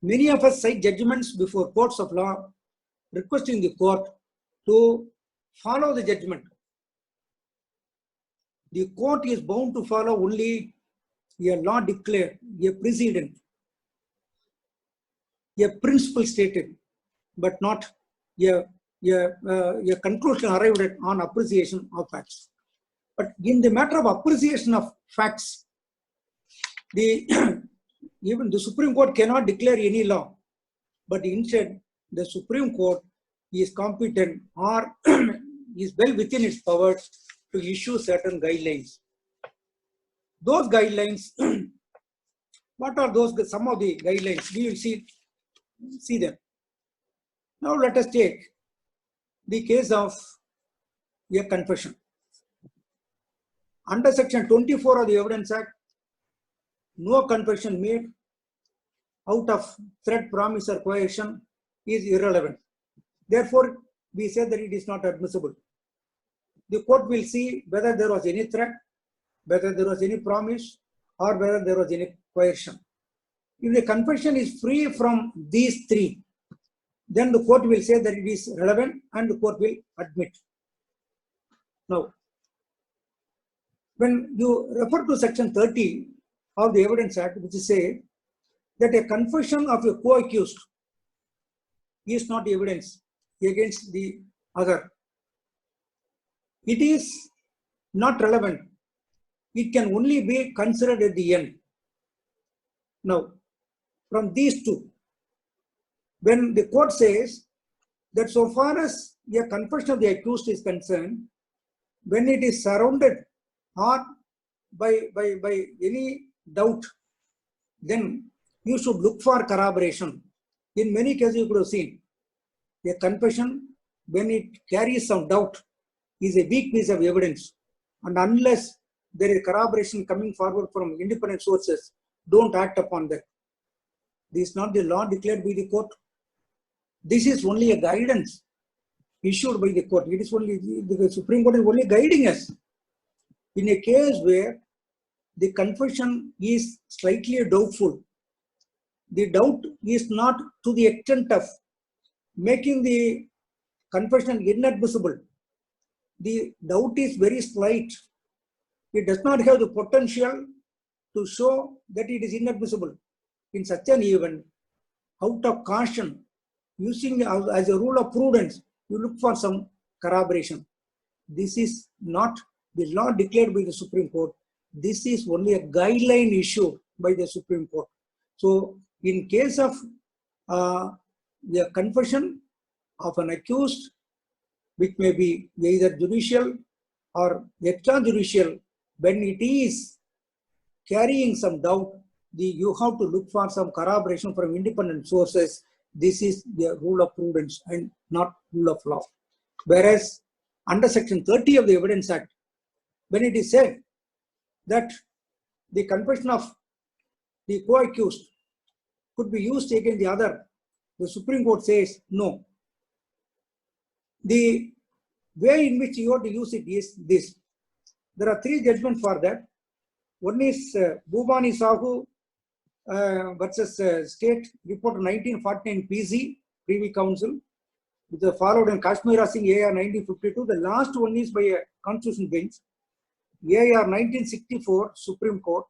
Many of us cite judgments before courts of law, requesting the court to follow the judgment. The court is bound to follow only a law declared, a precedent, a principle stated, but not a conclusion arrived at on appreciation of facts. But in the matter of appreciation of facts, even the Supreme Court cannot declare any law, but instead the Supreme Court is competent or is well within its powers to issue certain guidelines. Those guidelines, what are those? Some of the guidelines, we will see them. Now let us take the case of a confession. Under section 24 of the Evidence Act, no confession made out of threat, promise or coercion is irrelevant. Therefore, we say that it is not admissible. The court will see whether there was any threat, whether there was any promise, or whether there was any coercion. If the confession is free from these three, then the court will say that it is relevant and the court will admit. Now, when you refer to section 30 of the Evidence Act, which says that a confession of a co-accused is not evidence against the other, it is not relevant. It can only be considered at the end. Now, from these two, when the court says that so far as a confession of the accused is concerned, when it is surrounded or by any doubt, then you should look for corroboration. In many cases, you could have seen a confession, when it carries some doubt, is a weak piece of evidence. And unless there is corroboration coming forward from independent sources, don't act upon that. This is not the law declared by the court. This is only a guidance issued by the court. It is only the Supreme Court is only guiding us. In a case where the confession is slightly doubtful, the doubt is not to the extent of making the confession inadmissible. The doubt is very slight. It does not have the potential to show that it is inadmissible. In such an event, out of caution, using as a rule of prudence, you look for some corroboration. This is not the law declared by the Supreme Court. This is only a guideline issued by the Supreme Court. So, in case of the confession of an accused, which may be either judicial or extrajudicial, when it is carrying some doubt, you have to look for some corroboration from independent sources. This is the rule of prudence and not rule of law. Whereas under section 30 of the Evidence Act, when it is said that the confession of the co-accused could be used against the other, the Supreme Court says no. The way in which you have to use it is this. There are three judgments for that. One is Bhubani Sahu versus State Report 1949 PZ, Privy Council, which is followed in Kashmir Singh AR 1952. The last one is by a constitutional bench, AR 1964, Supreme Court,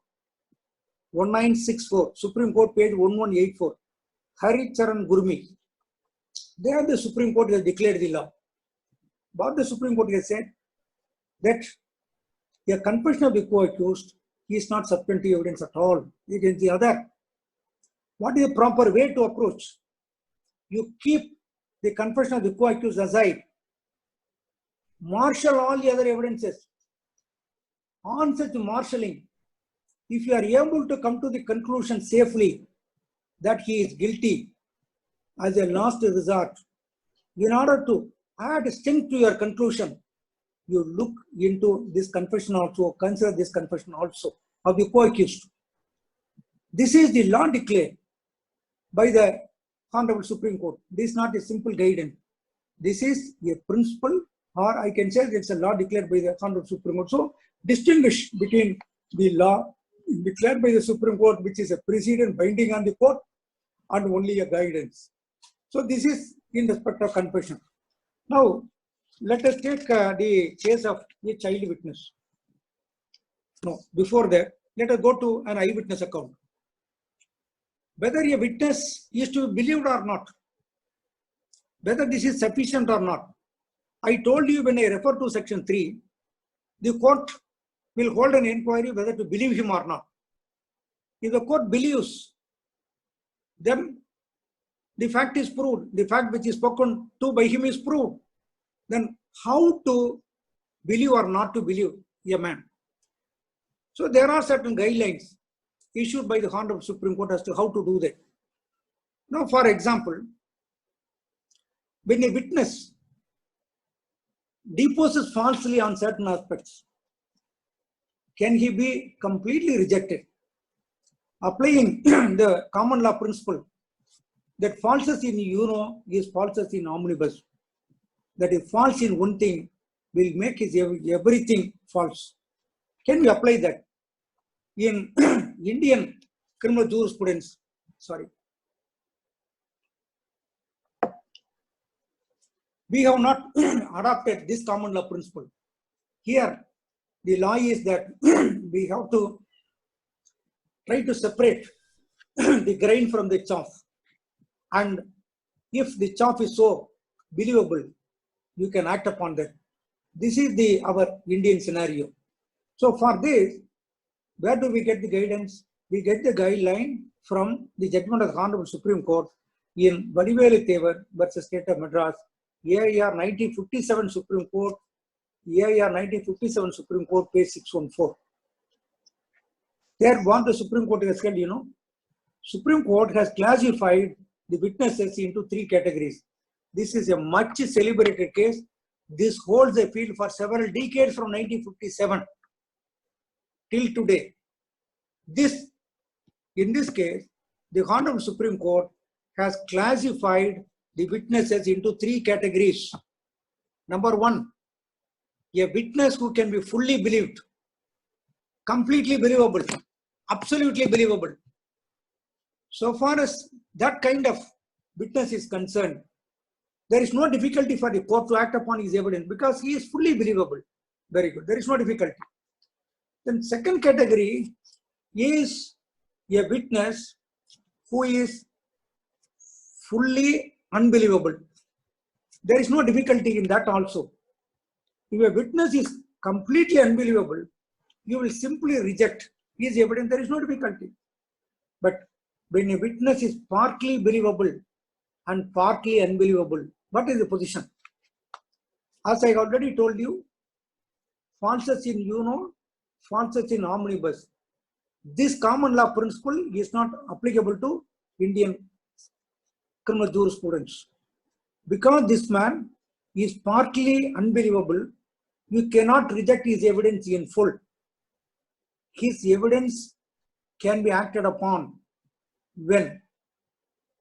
1964, Supreme Court, page 1184, Hari Charan Gurmi. There the Supreme Court has declared the law. But the Supreme Court has said that a confession of the co-accused is not substantive evidence at all against the other. What is the proper way to approach? You keep the confession of the co-accused aside, marshal all the other evidences. On such marshalling, if you are able to come to the conclusion safely that he is guilty as a last resort, in order to add strength to your conclusion, you look into this confession also, consider this confession also of the co-accused. This is the law declared by the Honorable Supreme Court. This is not a simple guidance. This is a principle, or I can say it's a law declared by the Honorable Supreme Court. So, distinguish between the law declared by the Supreme Court, which is a precedent binding on the court, and only a guidance. So, this is in respect of confession. Now, let us take the case of a child witness. No, before that, let us go to an eyewitness account. Whether a witness is to be believed or not, whether this is sufficient or not. I told you when I refer to section 3, the court will hold an inquiry whether to believe him or not. If the court believes, then the fact is proved. The fact which is spoken to by him is proved. Then how to believe or not to believe a man? So there are certain guidelines issued by the Honorable Supreme Court as to how to do that. Now, for example, when a witness deposes falsely on certain aspects, can he be completely rejected? Applying the common law principle that falsus in uno is falsus in omnibus, that if false in one thing will make his everything false. Can we apply that in Indian criminal jurisprudence? Sorry. We have not adopted this common law principle. Here, the law is that we have to try to separate the grain from the chaff. And if the chaff is so believable, you can act upon that. This is our Indian scenario. So for this, where do we get the guidance? We get the guideline from the judgment of the Honorable Supreme Court in Vadivelu Thevar versus State of Madras, AIR 1957 Supreme Court, AIR 1957 Supreme Court, page 614. There, what the Supreme Court has said, Supreme Court has classified the witnesses into three categories. This is a much celebrated case. This holds a field for several decades from 1957 till today. In this case, the Honorable Supreme Court has classified the witnesses into three categories. Number one, a witness who can be fully believed, completely believable, absolutely believable. So far as that kind of witness is concerned, there is no difficulty for the court to act upon his evidence because he is fully believable. Very good. There is no difficulty. Then second category is a witness who is fully unbelievable. There is no difficulty in that also. If a witness is completely unbelievable, you will simply reject his evidence. There is no difficulty. But when a witness is partly believable and partly unbelievable, what is the position? As I already told you, falsus in uno, falsus in omnibus. This common law principle is not applicable to Indian criminal jurisprudence. Because this man is partly unbelievable, you cannot reject his evidence in full. His evidence can be acted upon when.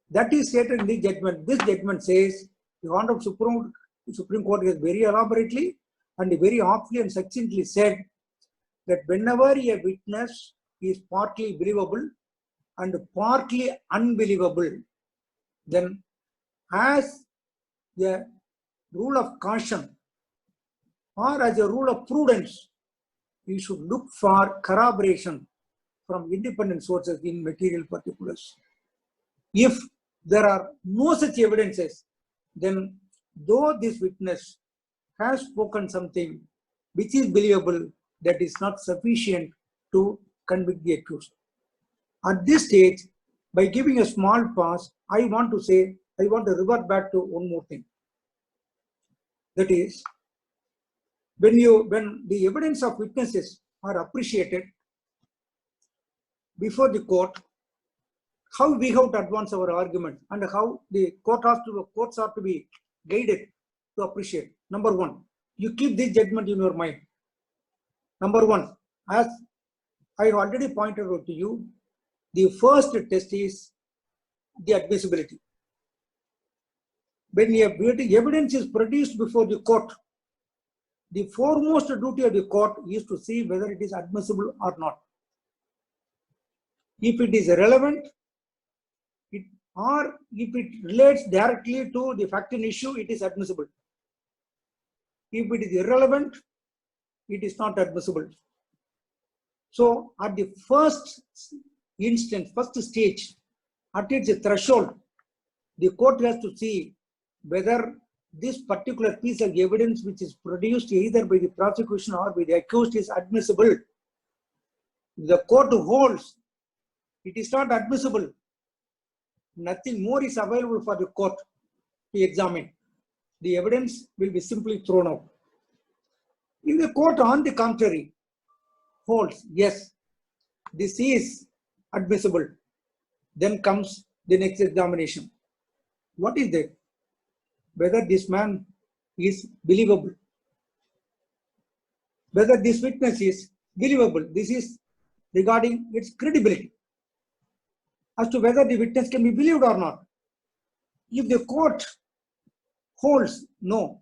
That is stated in the judgment. This judgment says the Honorable Supreme Court has very elaborately and very aptly and succinctly said that whenever a witness is partly believable and partly unbelievable, then as a rule of caution or as a rule of prudence, you should look for corroboration from independent sources in material particulars. If there are no such evidences, then though this witness has spoken something which is believable, that is not sufficient to convict the accused. At this stage, by giving a small pause, I want to revert back to one more thing. That is, when the evidence of witnesses are appreciated before the court, how we have to advance our argument and how the courts have to be guided to appreciate. Number one, you keep this judgment in your mind. Number one, as I already pointed out to you, the first test is the admissibility. When evidence is produced before the court, the foremost duty of the court is to see whether it is admissible or not. If it is relevant, or if it relates directly to the fact in issue, it is admissible. If it is irrelevant, it is not admissible. So at the first instance, first stage, at its threshold, the court has to see whether this particular piece of evidence which is produced either by the prosecution or by the accused is admissible. The court holds it is not admissible. Nothing more is available for the court to examine. The evidence will be simply thrown out. If the court, on the contrary, holds, yes, this is admissible, then comes the next examination. What is that? Whether this man is believable. whether this witness is believable. This is regarding its credibility, as to whether the witness can be believed or not. If the court holds no,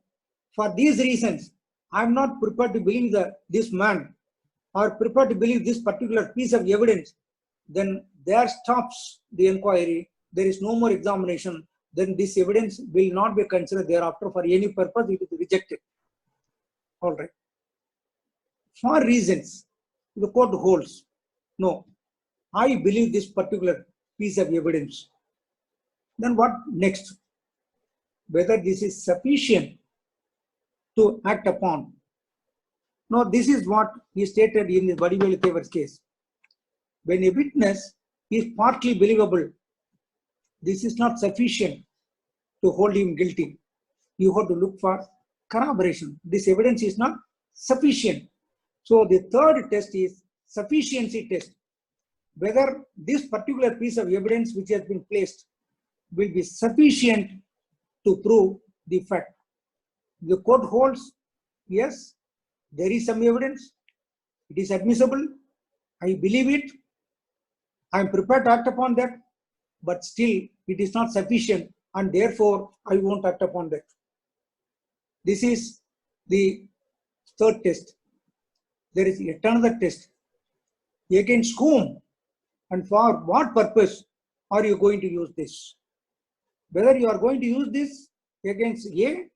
for these reasons, I am not prepared to believe this man or prepared to believe this particular piece of evidence, then there stops the inquiry. There is no more examination. Then this evidence will not be considered thereafter for any purpose. It is rejected. All right. For reasons, the court holds no, I believe this particular piece of evidence. Then what next? Whether this is sufficient to act upon. Now, this is what he stated in the Vadivelu Thevar's case. When a witness is partly believable, this is not sufficient to hold him guilty. You have to look for corroboration. This evidence is not sufficient. So the third test is sufficiency test. Whether this particular piece of evidence which has been placed will be sufficient to prove the fact. The court holds, yes, there is some evidence, it is admissible, I believe it, I am prepared to act upon that, but still it is not sufficient and therefore I won't act upon that. This is the third test. There is yet another test. Against whom and for what purpose are you going to use this? Whether you are going to use this against A,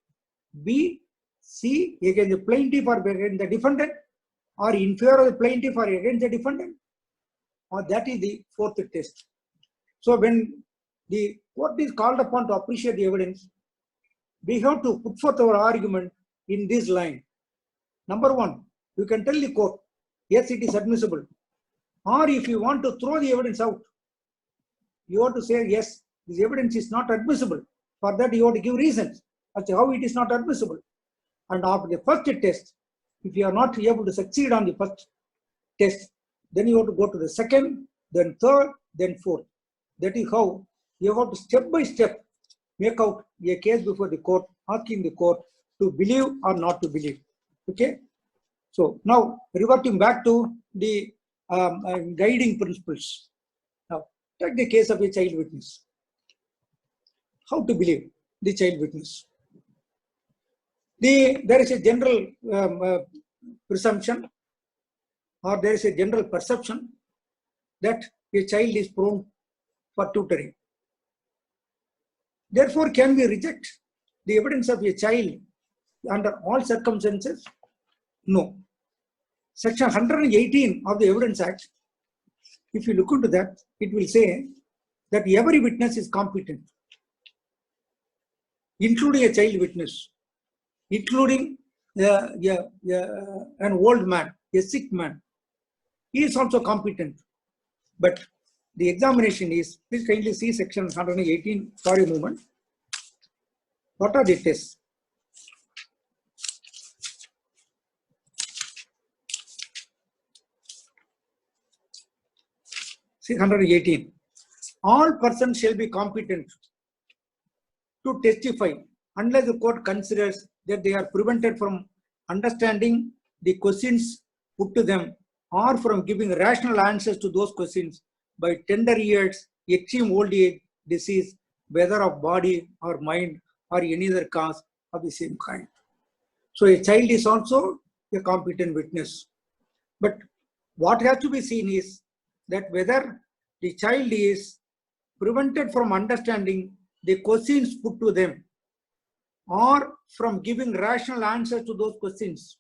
B, C, against the plaintiff or against the defendant, or in favor of the plaintiff or against the defendant, or that is the fourth test. So when the court is called upon to appreciate the evidence, we have to put forth our argument in this line. Number one, you can tell the court, yes, it is admissible. Or if you want to throw the evidence out, you have to say, yes, this evidence is not admissible. For that, you have to give reasons as to how it is not admissible. And after the first test, if you are not able to succeed on the first test, then you have to go to the second, then third, then fourth. That is how you have to step by step make out a case before the court, asking the court to believe or not to believe. Okay. So now reverting back to the guiding principles. Now take the case of a child witness. How to believe the child witness? There is a general presumption, or there is a general perception that a child is prone for tutoring. Therefore, can we reject the evidence of a child under all circumstances? No. Section 118 of the Evidence Act, if you look into that, it will say that every witness is competent, including a child witness, including an old man, a sick man. He is also competent. But the examination is, please kindly see section 118 for a moment. What are the tests? See 118. All persons shall be competent to testify unless the court considers that they are prevented from understanding the questions put to them or from giving rational answers to those questions by tender years, extreme old age, disease, whether of body or mind or any other cause of the same kind. So a child is also a competent witness. But what has to be seen is that whether the child is prevented from understanding the questions put to them or from giving rational answers to those questions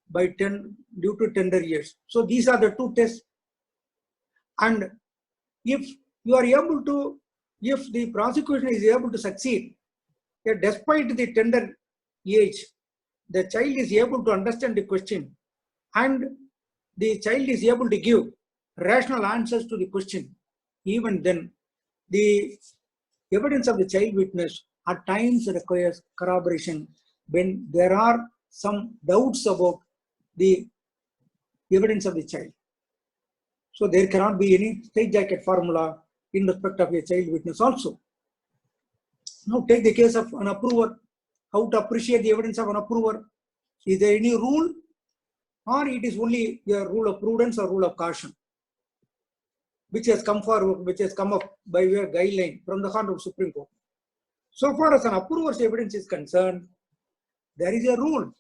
by due to tender years. So these are the two tests. And if you are able to, if the prosecution is able to succeed, that despite the tender age, the child is able to understand the question and the child is able to give rational answers to the question, even then the evidence of the child witness at times requires corroboration when there are some doubts about the evidence of the child. So there cannot be any straitjacket formula in respect of a child witness also. Now take the case of an approver. How to appreciate the evidence of an approver? Is there any rule? or it is only a rule of prudence or rule of caution, which has come up by way of guideline from the Honorable Supreme Court. So far as an approver's evidence is concerned, there is a rule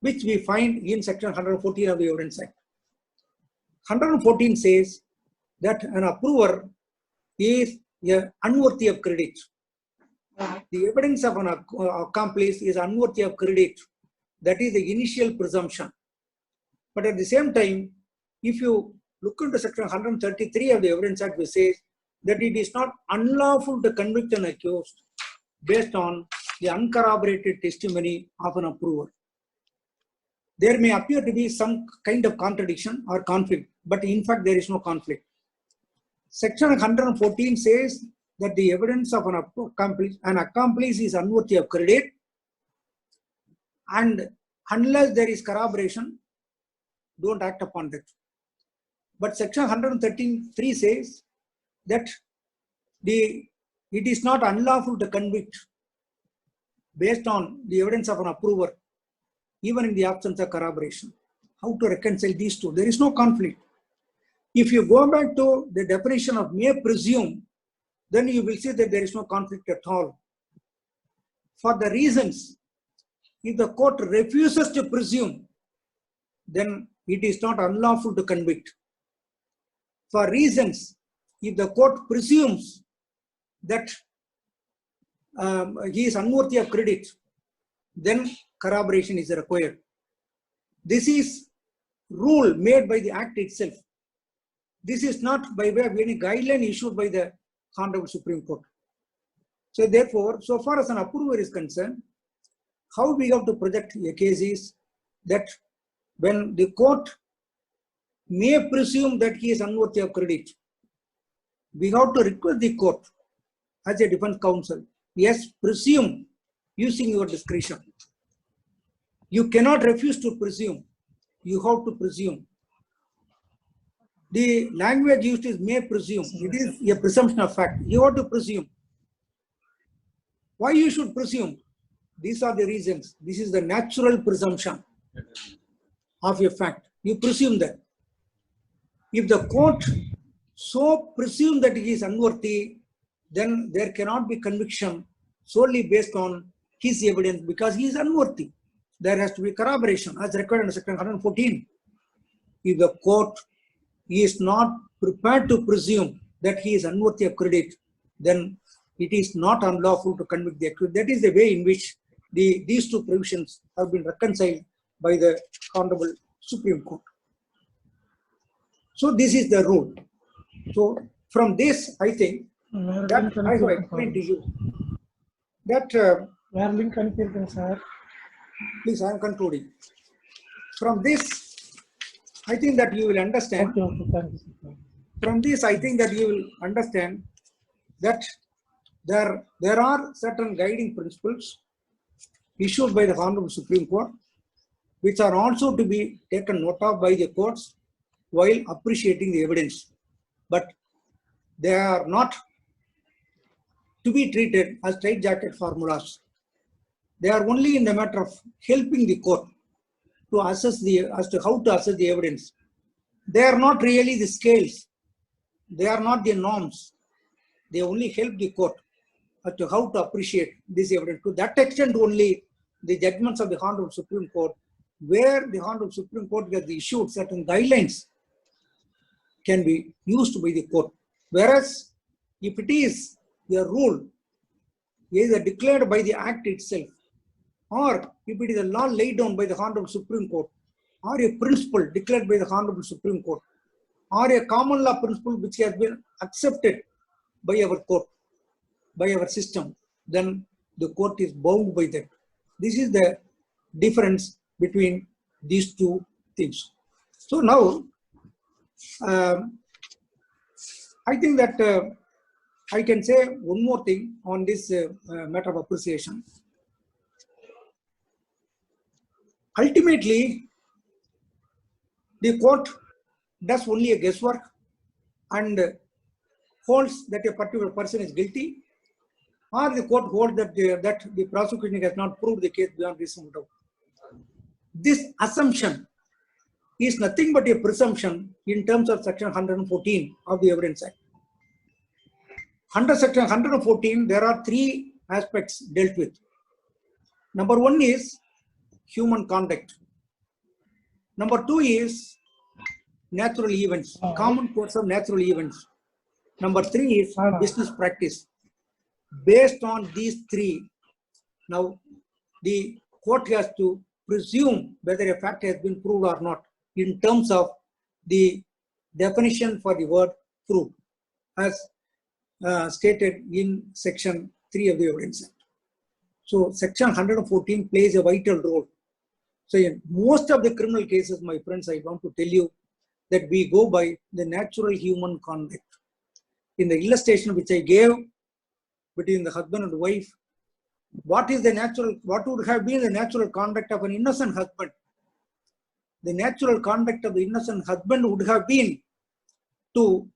which we find in section 114 of the Evidence Act. 114 says that an approver is unworthy of credit. The evidence of an accomplice is unworthy of credit. That is the initial presumption. But at the same time, if you look into section 133 of the Evidence Act, which says that it is not unlawful to convict an accused based on the uncorroborated testimony of an approver. There may appear to be some kind of contradiction or conflict, but in fact there is no conflict. Section 114 says that the evidence of an accomplice is unworthy of credit, and unless there is corroboration, don't act upon that. But section 113(3) says that it is not unlawful to convict based on the evidence of an approver, even in the absence of corroboration. How to reconcile these two? There is no conflict. If you go back to the definition of may presume, then you will see that there is no conflict at all. For the reasons, if the court refuses to presume, then it is not unlawful to convict. For reasons, if the court presumes that he is unworthy of credit, then corroboration is required. This is rule made by the Act itself. This is not by way of any guideline issued by the Honorable Supreme Court. So therefore, so far as an approver is concerned, how we have to project a case is that when the court may presume that he is unworthy of credit, we have to request the court as a defense counsel, yes, presume using your discretion. You cannot refuse to presume. You have to presume. The language used is may presume. It is a presumption of fact. You have to presume. Why you should presume? These are the reasons. This is the natural presumption of a fact. You presume that. If the court so presume that he is unworthy, then there cannot be conviction solely based on his evidence because he is unworthy. There has to be corroboration as required in section 114. If the court is not prepared to presume that he is unworthy of credit, then it is not unlawful to convict the accused. That is the way in which these two provisions have been reconciled by the Honorable Supreme Court. So this is the rule. So from this, I think that I have explained to you that please, I am concluding. From this, I think that you will understand. From this, I think that you will understand that there are certain guiding principles issued by the Honorable Supreme Court, which are also to be taken note of by the courts while appreciating the evidence. But they are not to be treated as straitjacket formulas. They are only in the matter of helping the court to assess as to how to assess the evidence. They are not really the scales. They are not the norms. They only help the court as to how to appreciate this evidence. To that extent only, the judgments of the Honorable Supreme Court, where the Honorable Supreme Court has issued certain guidelines, can be used by the court. Whereas, if it is a rule either declared by the Act itself, or if it is a law laid down by the Honorable Supreme Court, or a principle declared by the Honorable Supreme Court, or a common law principle which has been accepted by our court, by our system, then the court is bound by that. This is the difference between these two things. So now, I think that I can say one more thing on this matter of appreciation. Ultimately, the court does only a guesswork and holds that a particular person is guilty, or the court holds that the prosecution has not proved the case beyond reasonable doubt. This assumption is nothing but a presumption in terms of section 114 of the Evidence Act. Under section 114, there are three aspects dealt with. Number one is human conduct. Number two is natural events, common course of natural events. Number three is business practice. Based on these three, now the court has to presume whether a fact has been proved or not in terms of the definition for the word proved, as stated in section 3 of the Evidence Act. So section 114 plays a vital role. So in most of the criminal cases, my friends, I want to tell you that we go by the natural human conduct. In the illustration which I gave between the husband and wife, what would have been the natural conduct of an innocent husband? The natural conduct of the innocent husband would have been to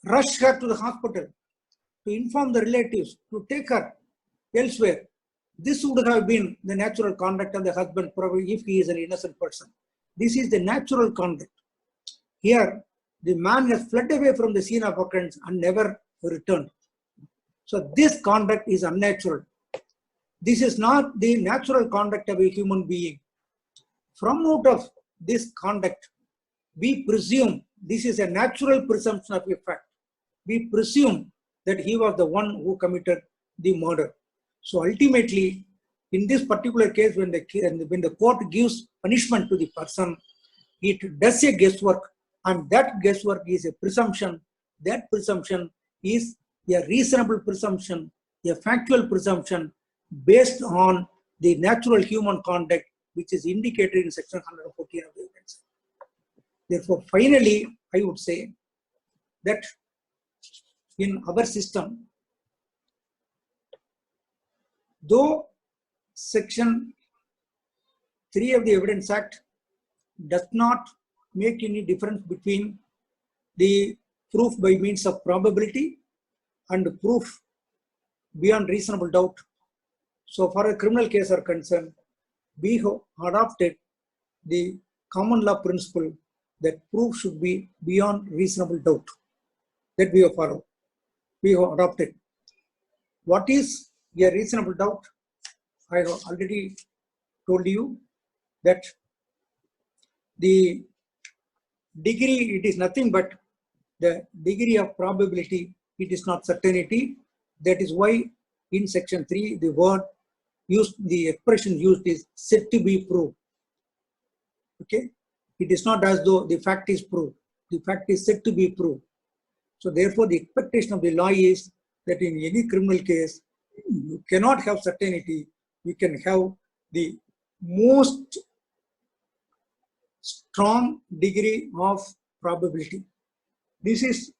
rush her to the hospital, to inform the relatives, to take her elsewhere. This would have been the natural conduct of the husband, probably if he is an innocent person. This is the natural conduct. Here, the man has fled away from the scene of occurrence and never returned. So this conduct is unnatural. This is not the natural conduct of a human being. From out of this conduct, we presume, this is a natural presumption of a fact. We presume that he was the one who committed the murder. So ultimately, in this particular case, when the court gives punishment to the person, it does a guesswork, and that guesswork is a presumption. That presumption is a reasonable presumption, a factual presumption based on the natural human conduct which is indicated in section 114 of the Evidence Act. Therefore, finally, I would say that in our system, though section 3 of the Evidence Act does not make any difference between the proof by means of probability and proof beyond reasonable doubt, so far as criminal cases are concerned, we have adopted the common law principle that proof should be beyond reasonable doubt. That we have followed. We have adopted. What is a reasonable doubt? I have already told you that the degree, it is nothing but the degree of probability, it is not certainty. That is why in section 3, the word used, the expression used is said to be proved. Okay? It is not as though the fact is proved. The fact is said to be proved. So therefore, the expectation of the law is that in any criminal case, you cannot have certainty. You can have the most strong degree of probability. This is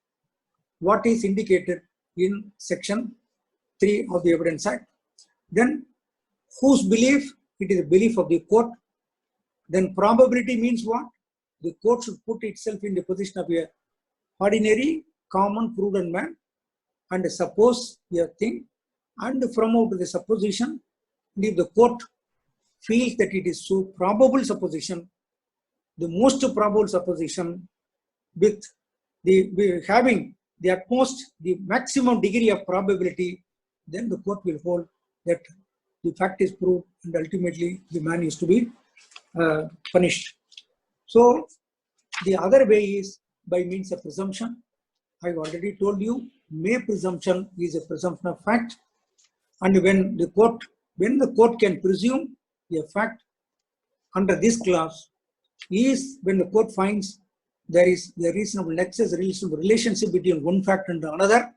what is indicated in section 3 of the Evidence Act. Then whose belief? It is the belief of the court. Then probability means what? The court should put itself in the position of a ordinary, common, prudent man and suppose a thing, and from out of the supposition, if the court feels that it is so probable supposition, the most probable supposition with having the utmost, the maximum degree of probability, then the court will hold that the fact is proved and ultimately the man is to be punished. So the other way is by means of presumption. I've already told you, may presumption is a presumption of fact, and when the court can presume a fact under this clause is when the court finds there is a reasonable nexus, reasonable relationship between one fact and another,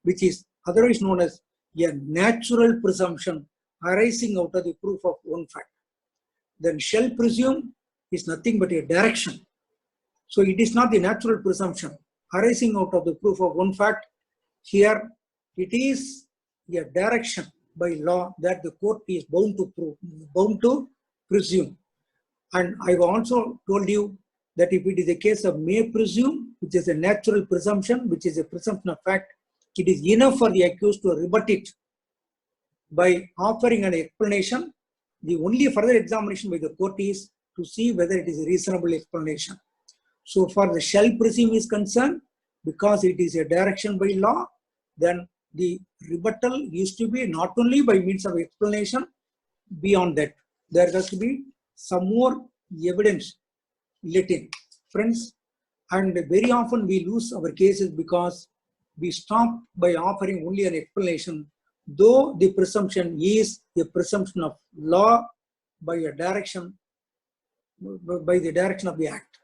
which is otherwise known as a natural presumption arising out of the proof of one fact. Then shall presume is nothing but a direction. So it is not the natural presumption arising out of the proof of one fact. Here it is a direction by law that the court is bound to prove, bound to presume. And I've also told you that if it is a case of may presume, which is a natural presumption, which is a presumption of fact, it is enough for the accused to rebut it by offering an explanation The only further examination by the court is to see whether it is a reasonable explanation. So far the shall presume is concerned, because it is a direction by law, then the rebuttal is to be not only by means of explanation. Beyond that, there has to be some more evidence let in. Friends, and very often we lose our cases because we stop by offering only an explanation, though the presumption is a presumption of law by a direction, by the direction of the act.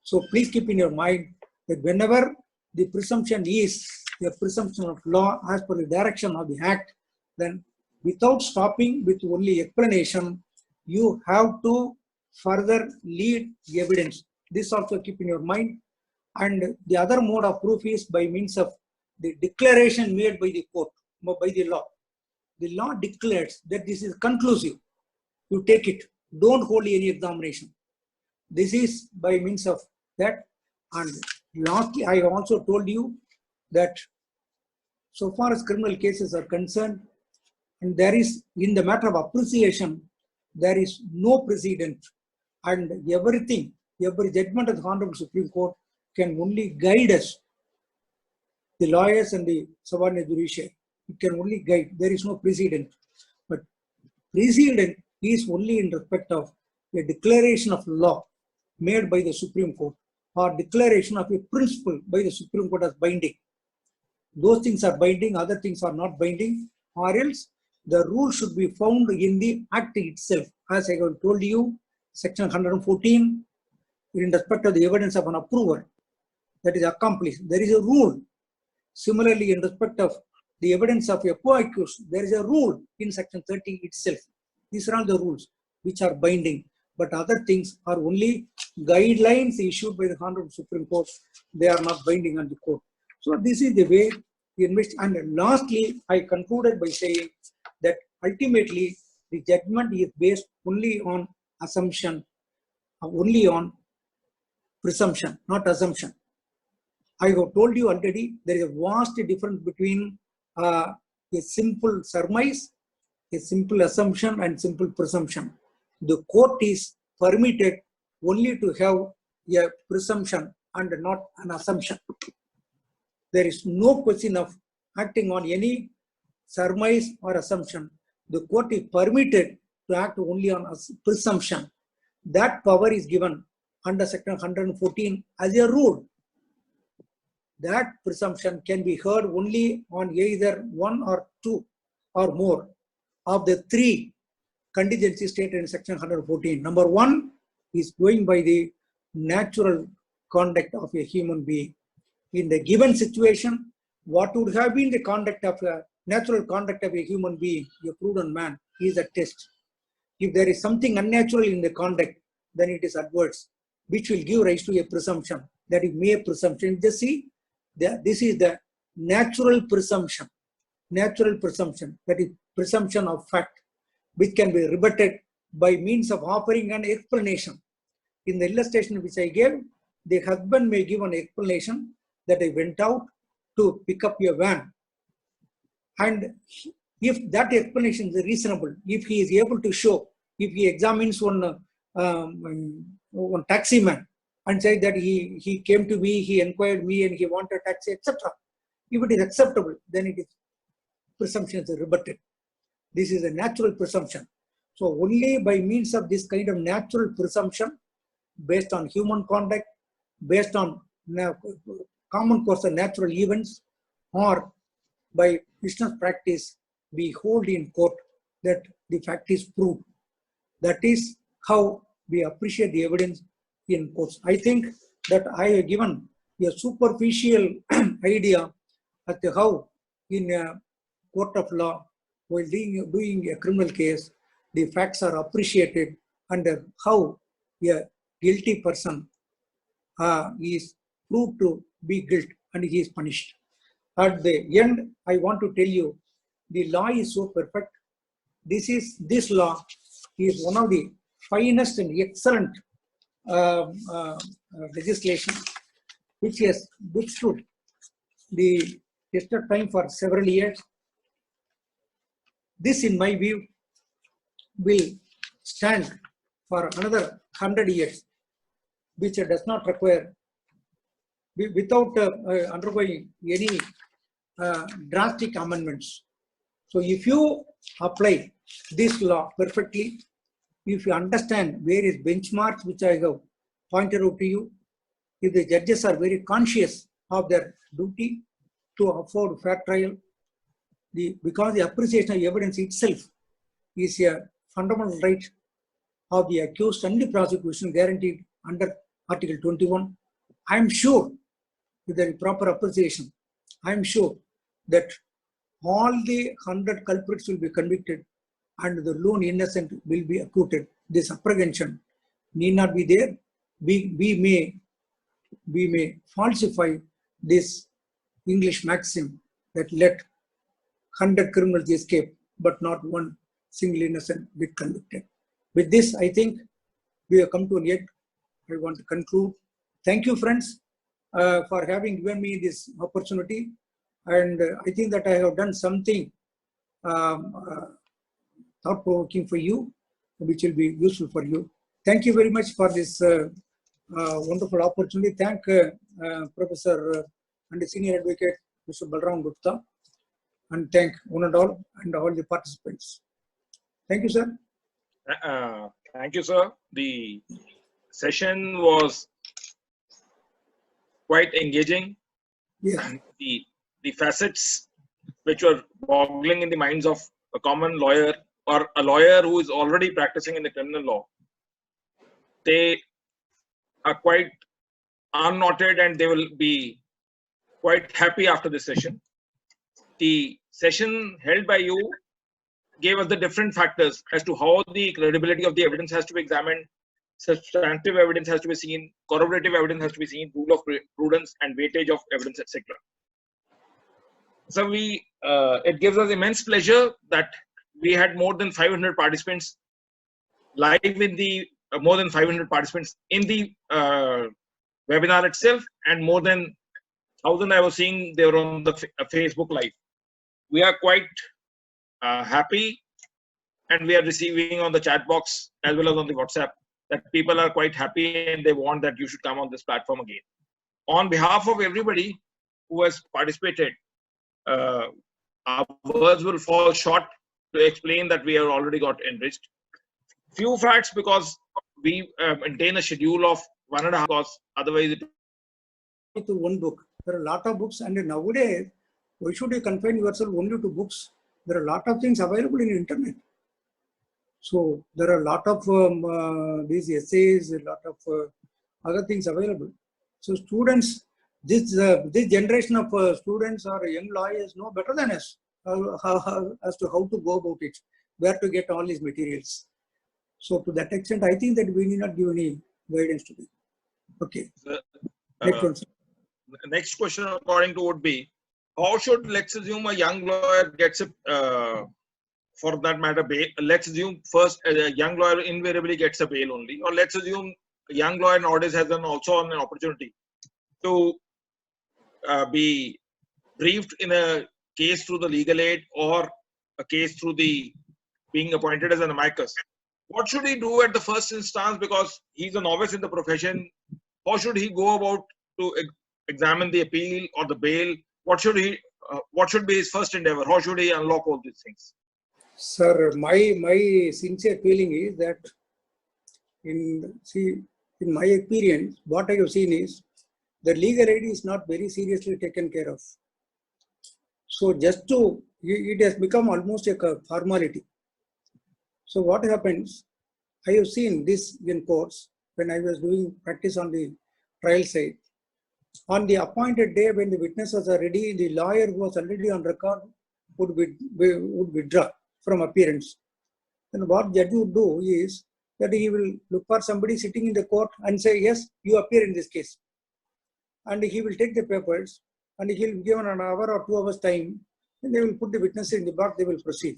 So please keep in your mind that whenever the presumption is a presumption of law as per the direction of the act, then without stopping with only explanation, you have to further lead evidence. This also keep in your mind. And the other mode of proof is by means of the declaration made by the court, by the law. The law declares that this is conclusive. You take it. Don't hold any examination. This is by means of that. And lastly, I also told you that so far as criminal cases are concerned, and there is, in the matter of appreciation, there is no precedent, and everything, every judgment of the Honorable Supreme Court can only guide us, the lawyers and the subordinate judiciary. It can only guide. There is no precedent. But precedent is only in respect of a declaration of law made by the Supreme Court, or declaration of a principle by the Supreme Court as binding. Those things are binding, other things are not binding, or else the rule should be found in the act itself. As I have told you, section 114, in respect of the evidence of an approver that is accomplished, there is a rule. Similarly, in respect of the evidence of a co-accused, there is a rule in section 30 itself. These are all the rules which are binding, but other things are only guidelines issued by the Honorable Supreme Court. They are not binding on the court. So this is the way in which, and lastly, I concluded by saying that ultimately the judgment is based only on assumption, only on presumption, not assumption. I have told you already, there is a vast difference between a simple surmise, a simple assumption, and simple presumption. The court is permitted only to have a presumption and not an assumption. There is no question of acting on any surmise or assumption. The court is permitted to act only on a presumption. That power is given under section 114 as a rule. That presumption can be heard only on either one or two or more of the three contingencies stated in section 114. Number one is going by the natural conduct of a human being. In the given situation, what would have been the conduct of a natural conduct of a human being, a prudent man, is a test. If there is something unnatural in the conduct, then it is adverse, which will give rise to a presumption. That is mere presumption. Just see, this is the natural presumption. Natural presumption, that is presumption of fact, which can be rebutted by means of offering an explanation. In the illustration which I gave, the husband may give an explanation that I went out to pick up a van. And if that explanation is reasonable, if he is able to show, if he examines one taxi man and say that he came to me, he inquired me and he wanted a taxi, etc. If it is acceptable, then it is presumption is rebutted. This is a natural presumption. So only by means of this kind of natural presumption, based on human conduct, based on common course of natural events, or by business practice, we hold in court that the fact is proved. That is how we appreciate the evidence in courts. I think that I have given a superficial idea as to how in a court of law, while doing a criminal case, the facts are appreciated and how a guilty person is proved to be guilty and he is punished. At the end, I want to tell you, the law is so perfect. This law is one of the finest and excellent legislation which has withstood the test of time for several years. This, in my view, will stand for another 100 years, which does not require, without undergoing any drastic amendments. So if you apply this law perfectly, if you understand various benchmarks which I have pointed out to you, if the judges are very conscious of their duty to afford fair trial, because the appreciation of evidence itself is a fundamental right of the accused and the prosecution guaranteed under Article 21, I am sure with the proper appreciation, I am sure that all the 100 culprits will be convicted and the lone innocent will be acquitted. This apprehension need not be there. We may falsify this English maxim that let 100 criminals escape, but not one single innocent get convicted. With this, I think we have come to an end. I want to conclude. Thank you, friends, for having given me this opportunity. And I think that I have done something thought-provoking for you, which will be useful for you. Thank you very much for this wonderful opportunity. Thank Professor and the Senior Advocate, Mr. Balram Gupta, and thank one and all the participants. Thank you, sir. Thank you, sir. The session was quite engaging. Yeah. The facets which were boggling in the minds of a common lawyer or a lawyer who is already practicing in the criminal law, they are quite unknotted and they will be quite happy after this session. The session held by you gave us the different factors as to how the credibility of the evidence has to be examined, substantive evidence has to be seen, corroborative evidence has to be seen, rule of prudence and weightage of evidence, etc. So it gives us immense pleasure that we had more than 500 participants live in the more than 500 participants in the webinar itself, and more than 1,000 I was seeing they were on the Facebook Live. We are quite happy, and we are receiving on the chat box as well as on the WhatsApp that people are quite happy and they want that you should come on this platform again. On behalf of everybody who has participated, our words will fall short to explain that we have already got enriched. Few facts, because we maintain a schedule of 1.5 hours, otherwise it to one book. There are a lot of books, and nowadays, why should you confine yourself only to books? There are a lot of things available in the internet. So there are a lot of these essays, a lot of other things available. So students, this generation of students or young lawyers know better than us as to how to go about it, where to get all these materials. So to that extent, I think that we need not give any guidance to them. Okay. Next question according to would be, how should, let's assume a young lawyer gets a, for that matter, bail. Let's assume first a young lawyer invariably gets a bail only, or let's assume a young lawyer nowadays has also an opportunity to be briefed in a case through the legal aid or a case through the being appointed as an amicus. What should he do at the first instance, because he's a novice in the profession? How should he go about to examine the appeal or the bail? What should be his first endeavor? How should he unlock all these things? Sir, my sincere feeling is that in my experience, what I have seen is the legal aid is not very seriously taken care of. So it has become almost a formality. So what happens, I have seen this in courts when I was doing practice on the trial side. On the appointed day when the witnesses are ready, the lawyer who was already on record would withdraw from appearance. Then what judge would do is that he will look for somebody sitting in the court and say, yes, you appear in this case. And he will take the papers and he will give an hour or 2 hours time, and they will put the witnesses in the box, they will proceed.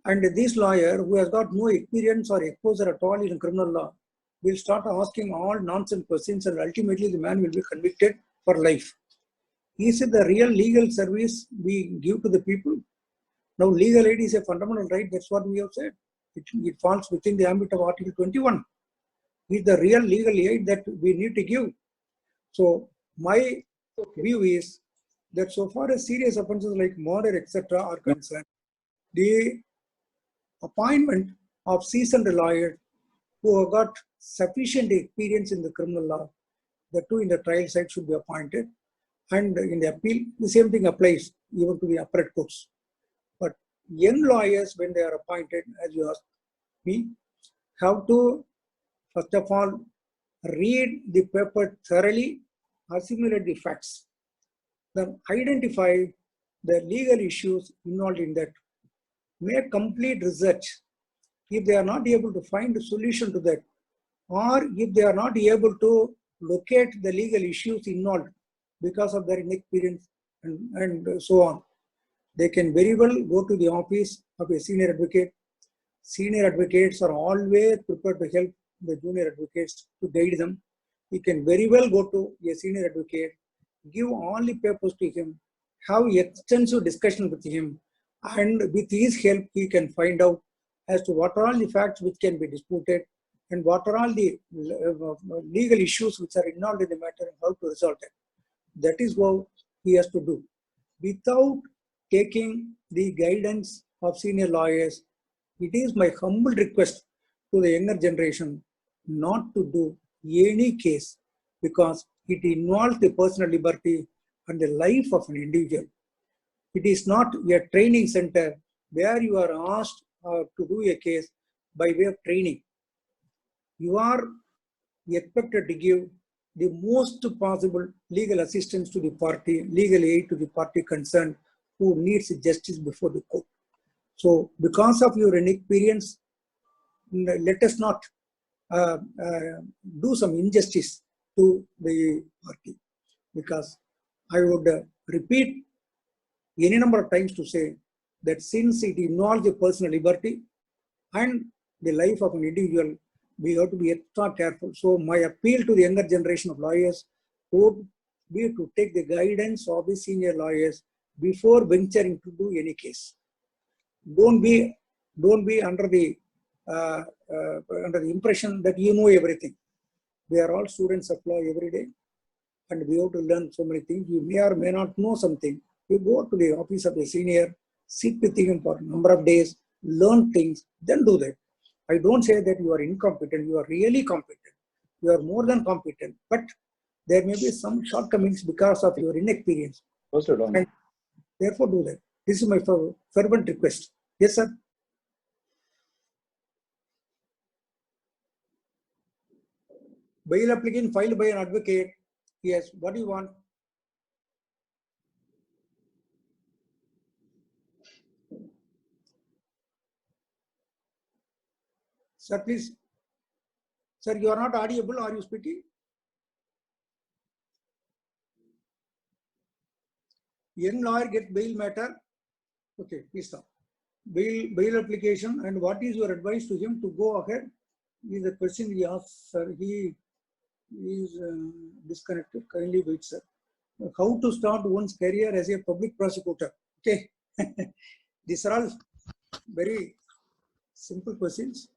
And this lawyer who has got no experience or exposure at all in criminal law will start asking all nonsense questions, and ultimately the man will be convicted for life. Is it the real legal service we give to the people? Now legal aid is a fundamental right, that's what we have said. it falls within the ambit of Article 21. Is the real legal aid that we need to give. So my view is that so far as serious offences like murder, etc. are concerned, the appointment of seasoned lawyers who have got sufficient experience in the criminal law, the two in the trial side should be appointed. And in the appeal, the same thing applies even to the appellate courts. But young lawyers, when they are appointed, as you asked me, have to, first of all, read the paper thoroughly, assimilate the facts, then identify the legal issues involved in that, make complete research. If they are not able to find a solution to that, or if they are not able to locate the legal issues involved because of their inexperience and so on, they can very well go to the office of a senior advocate. Senior advocates are always prepared to help the junior advocates, to guide them. You can very well go to a senior advocate, give all the papers to him, have extensive discussion with him, and with his help he can find out as to what are all the facts which can be disputed and what are all the legal issues which are involved in the matter and how to resolve it. That is what he has to do. Without taking the guidance of senior lawyers, it is my humble request to the younger generation not to do any case, because it involves the personal liberty and the life of an individual. It is not a training center where you are asked to do a case by way of training. You are expected to give the most possible legal assistance to the party, legal aid to the party concerned who needs justice before the court. So because of your inexperience, let us not do some injustice to the party, because I would repeat any number of times to say that since it involves the personal liberty and the life of an individual, we have to be extra careful. So my appeal to the younger generation of lawyers would be to take the guidance of the senior lawyers before venturing to do any case. Don't be under the impression that you know everything. We are all students of law every day, and we have to learn so many things. You may or may not know something. You go to the office of a senior, sit with him for a number of days, learn things, then do that. I don't say that you are incompetent. You are really competent. You are more than competent, but there may be some shortcomings because of your inexperience. And therefore, do that. This is my fervent request. Yes, sir. Bail application filed by an advocate. Yes. What do you want? Sir, please. Sir, you are not audible. Are you speaking? Young lawyer gets bail matter. Okay, please stop. Bail application, and what is your advice to him to go ahead? Is the question he asked, sir. He is disconnected. Kindly wait, sir. How to start one's career as a public prosecutor? Okay. These are all very simple questions.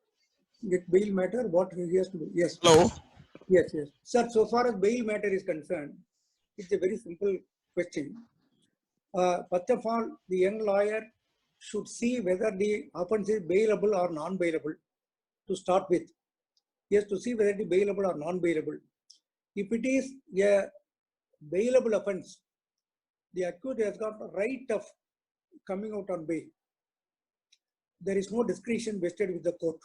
Get bail matter, what he has to do. Yes. Hello. Yes, yes. Sir, so far as bail matter is concerned, it's a very simple question. First of all, the young lawyer should see whether the offence is bailable or non-bailable to start with. He has to see whether it is bailable or non-bailable. If it is a bailable offence, the accused has got a right of coming out on bail. There is no discretion vested with the court.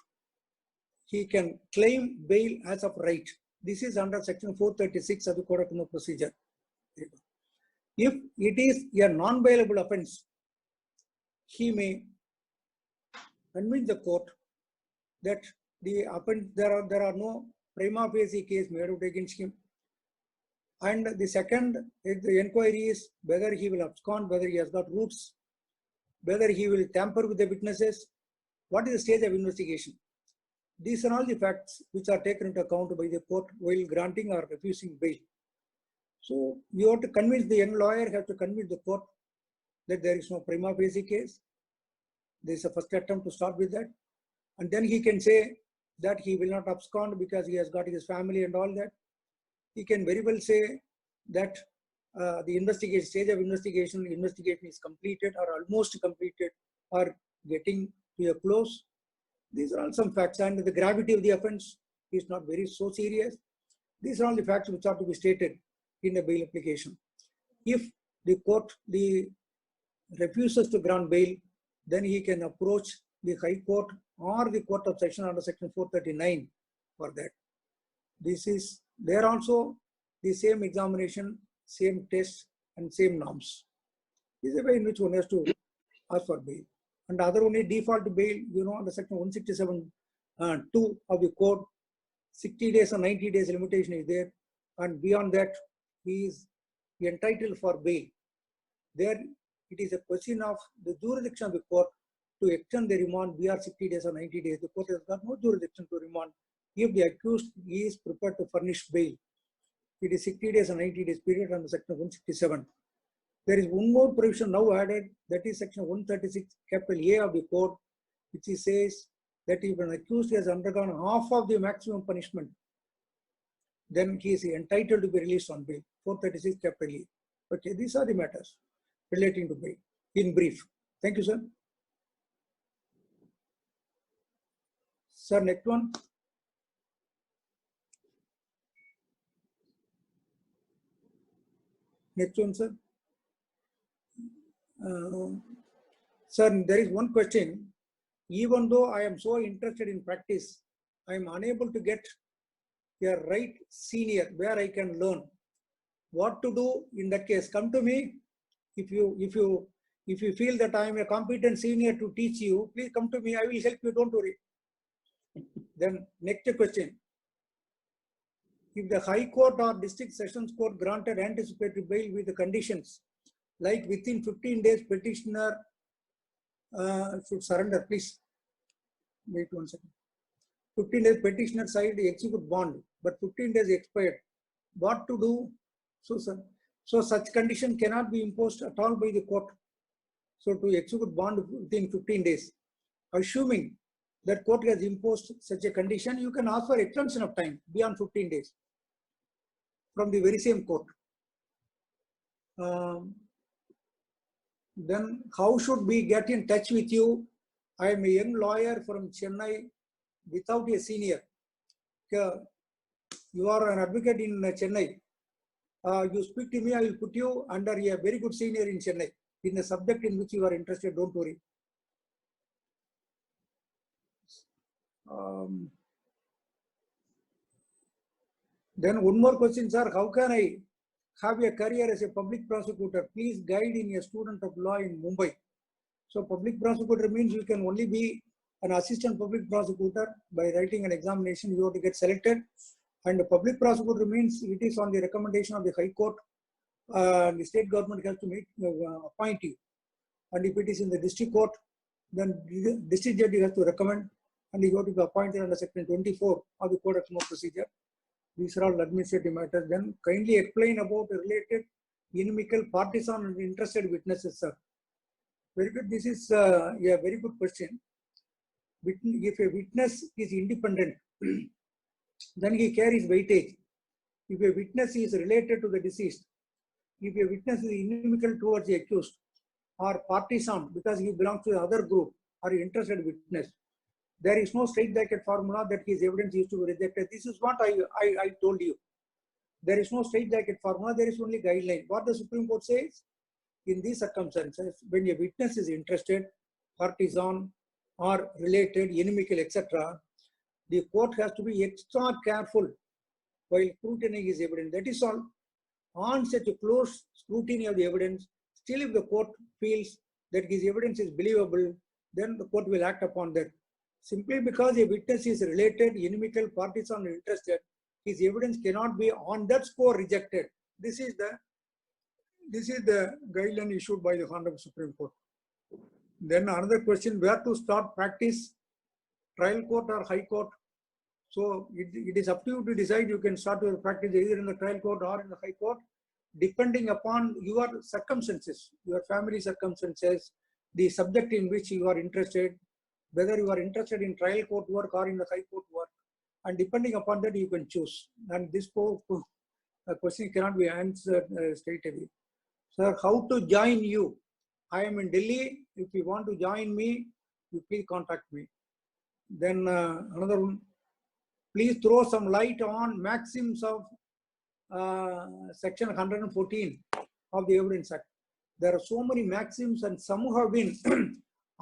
He can claim bail as of right. This is under section 436 of the Code of Criminal Procedure. If it is a non-bailable offence, he may convince the court that the offence, there are no prima facie case made out against him. And the second, the inquiry is whether he will abscond, whether he has got roots, whether he will tamper with the witnesses, what is the stage of investigation. These are all the facts which are taken into account by the court while granting or refusing bail. So you have to convince the young lawyer, have to convince the court that there is no prima facie case. There is a first attempt to start with that. and then he can say that he will not abscond because he has got his family and all that. He can very well say that the stage of investigation is completed or almost completed or getting to a close. These are all some facts, and the gravity of the offense is not very so serious. These are all the facts which are to be stated in a bail application. If the court refuses to grant bail, then he can approach the High Court or the Court of Session under Section 439 for that. This is there also the same examination, same test, and same norms. This is a way in which one has to ask for bail. And the other one is default bail, under Section 167 2 of the code, 60 days or 90 days limitation is there, and beyond that he is entitled for bail. There it is a question of the jurisdiction of the court to extend the remand beyond 60 days or 90 days. The court has got no jurisdiction to remand if the accused is prepared to furnish bail. It is 60 days or 90 days period under Section 167. There is one more provision now added, that is Section 136 capital A of the code, which says that if an accused has undergone half of the maximum punishment, then he is entitled to be released on bail. 436 capital A. Okay, these are the matters relating to bail in brief. Thank you, sir. Sir, next one. Next one, sir. Sir, there is one question. Even though I am so interested in practice, I am unable to get a right senior where I can learn. What to do in that case? Come to me. If you feel that I am a competent senior to teach you, please come to me. I will help you. Don't worry. Then next question. If the High Court or District Sessions Court granted anticipatory bail with the conditions, like within 15 days petitioner should surrender, please. Wait 1 second. 15 days petitioner signed the execute bond, but 15 days expired. What to do? So such condition cannot be imposed at all by the court. So to execute bond within 15 days. Assuming that court has imposed such a condition, you can ask for extension of time beyond 15 days from the very same court. Then how should we get in touch with you? I am a young lawyer from Chennai without a senior. You are an advocate in Chennai. You speak to me, I will put you under a very good senior in Chennai in the subject in which you are interested. Don't worry. Then one more question, sir. How can I have a career as a public prosecutor? Please guide in a student of law in Mumbai. So public prosecutor means you can only be an assistant public prosecutor by writing an examination. You have to get selected. And the public prosecutor means it is on the recommendation of the High Court. The state government has to appoint you. And if it is in the district court, then the district judge has to recommend, and you have to be appointed under Section 24 of the Code of Criminal Procedure. These are all administrative matters. Then kindly explain about related inimical, partisan, and interested witnesses, sir. Very good. This is a very good question. If a witness is independent, then he carries weightage. If a witness is related to the deceased, if a witness is inimical towards the accused, or partisan because he belongs to the other group, or interested witness, there is no straitjacket formula that his evidence is to be rejected. This is what I told you. There is no straitjacket formula, there is only guideline. What the Supreme Court says, in these circumstances, when a witness is interested, partisan, or related, inimical, etc., the court has to be extra careful while scrutinizing his evidence. That is all. On such a close scrutiny of the evidence, still if the court feels that his evidence is believable, then the court will act upon that. Simply because a witness is related, inimical, partisan, or interested, his evidence cannot be on that score rejected. This is the guideline issued by the Honorable Supreme Court. Then another question, where to start practice, trial court or high court? So it is up to you to decide. You can start your practice either in the trial court or in the high court, depending upon your circumstances, your family circumstances, the subject in which you are interested, whether you are interested in trial court work or in the high court work. And depending upon that, you can choose. And this question cannot be answered straight away. Sir, how to join you? I am in Delhi. If you want to join me, you please contact me. Then another one, please throw some light on maxims of section 114 of the Evidence Act. There are so many maxims and some have been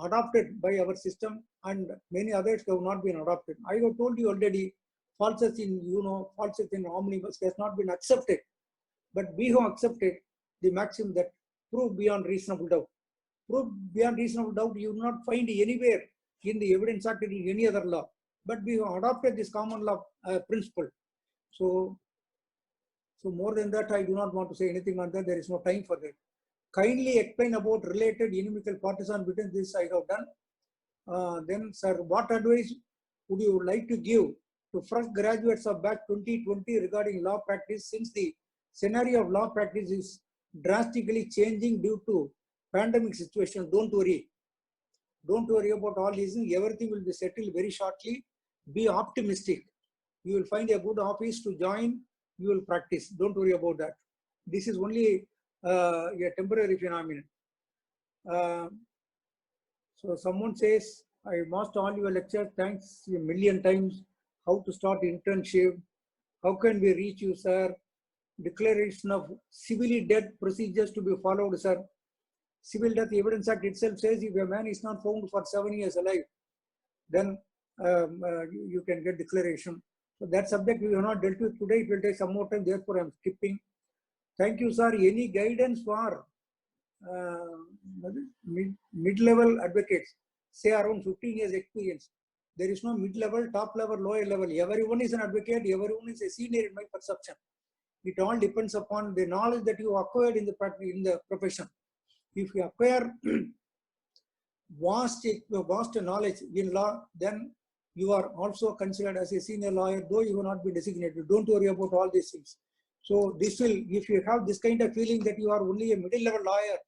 adopted by our system and many others have not been adopted. I have told you already, falsity in falsity in omnibus has not been accepted. But we have accepted the maxim that prove beyond reasonable doubt. Proof beyond reasonable doubt you will not find anywhere in the Evidence Act or in any other law. But we have adopted this common law principle. So more than that, I do not want to say anything on that. There is no time for that. Kindly explain about related inimical partisan between this I have done. Then, sir, what advice would you like to give to fresh graduates of batch 2020 regarding law practice, since the scenario of law practice is drastically changing due to pandemic situation? Don't worry. Don't worry about all these things. Everything will be settled very shortly. Be optimistic. You will find a good office to join. You will practice. Don't worry about that. This is only a temporary phenomenon. So someone says, I watched all your lectures. Thanks a million times. How to start internship? How can we reach you, sir? Declaration of civilly dead procedures to be followed, sir. Civil Death Evidence Act itself says if a man is not found for 7 years alive, then you can get declaration. So that subject we have not dealt with today. It will take some more time. Therefore, I am skipping. Thank you, sir. Any guidance for mid-level advocates, say around 15 years experience? There is no mid-level, top-level, lower level. Everyone is an advocate. Everyone is a senior in my perception. It all depends upon the knowledge that you acquired in the profession. If you acquire vast knowledge in law, then you are also considered as a senior lawyer, though you will not be designated. Don't worry about all these things. So this will, if you have this kind of feeling that you are only a middle-level lawyer,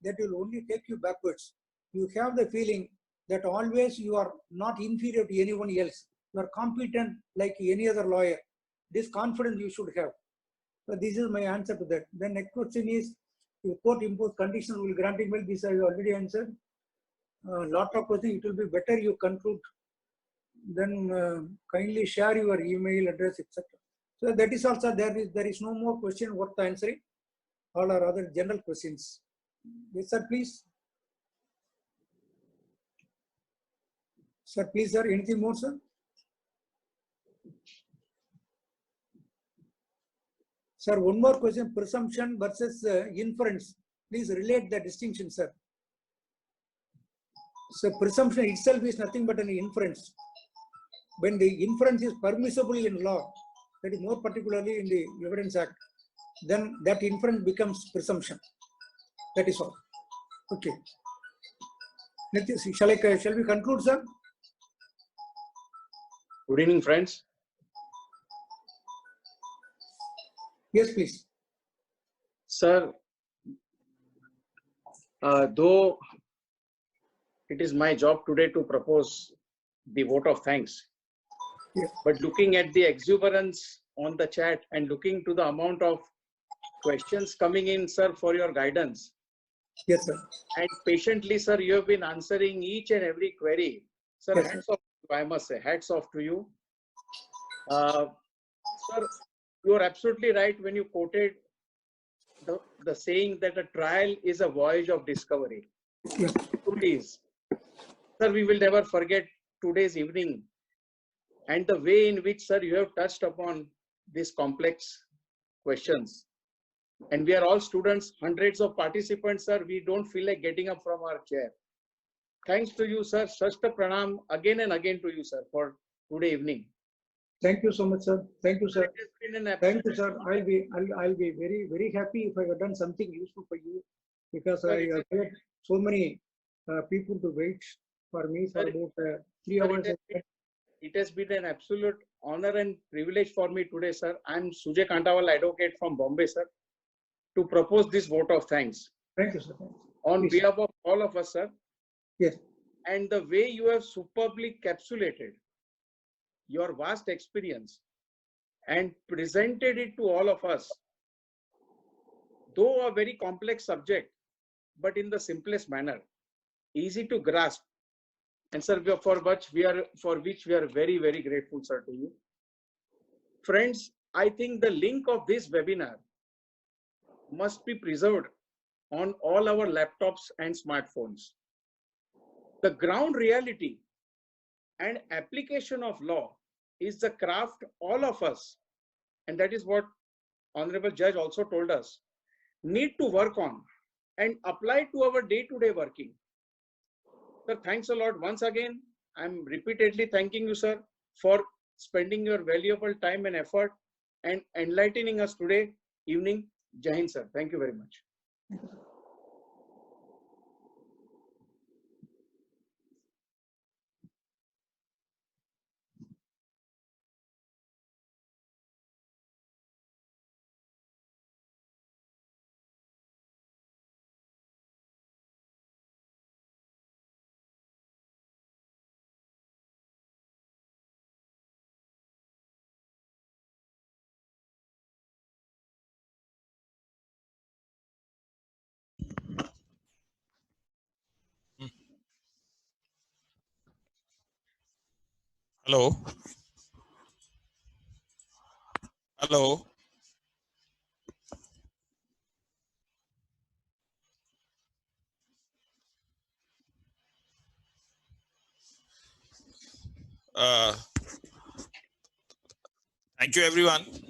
that will only take you backwards. You have the feeling that always you are not inferior to anyone else. You are competent like any other lawyer. This confidence you should have. So this is my answer to that. The next question is, if court impose conditions will granting bail. This I already answered. Lot of questions. It will be better you conclude. Then kindly share your email address, etc. So that is also there is no more question worth answering. All are other general questions. Yes, sir, please. Sir, please, sir. Anything more, sir? Sir, one more question. Presumption versus inference. Please relate the distinction, sir. So presumption itself is nothing but an inference. When the inference is permissible in law, that is more particularly in the Evidence Act, then that inference becomes presumption. That is all. Okay. Shall we conclude, sir? Good evening, friends. Yes, please. Sir, though it is my job today to propose the vote of thanks, Yes. but looking at the exuberance on the chat and looking to the amount of questions coming in, sir, for your guidance. Yes, sir. And patiently, sir, you have been answering each and every query. Sir, Yes, hats off, I must say, hats off to you. Sir, you are absolutely right when you quoted the saying that a trial is a voyage of discovery. Yes. It truly is. Sir, we will never forget today's evening and the way in which, sir, you have touched upon these complex questions. And we are all students, hundreds of participants, sir. We don't feel like getting up from our chair. Thanks to you, sir. Shashtra Pranam again and again to you, sir, for today evening. Thank you so much, sir. Thank you, sir. It has been an Thank you, sir. I'll be very, very happy if I have done something useful for you, because Sir, I have had so many people to wait for me for Sir, about 3 hours. It has been an absolute honor and privilege for me today, sir. I'm Sujay Kantawal, advocate from Bombay, sir, to propose this vote of thanks. Thank you, sir. On Please. behalf of all of us, sir. Yes. and the way you have superbly capsulated your vast experience and presented it to all of us, though a very complex subject, but in the simplest manner, easy to grasp. And sir, for which we are very, very grateful, sir, to you. Friends, I think the link of this webinar must be preserved on all our laptops and smartphones. The ground reality and application of law is the craft all of us, and that is what Honorable Judge also told us, need to work on and apply to our day-to-day working. Sir, thanks a lot once again. I'm repeatedly thanking you, sir, for spending your valuable time and effort and enlightening us today evening. Jai Hind, sir. Thank you very much. Hello. Hello. Thank you, everyone.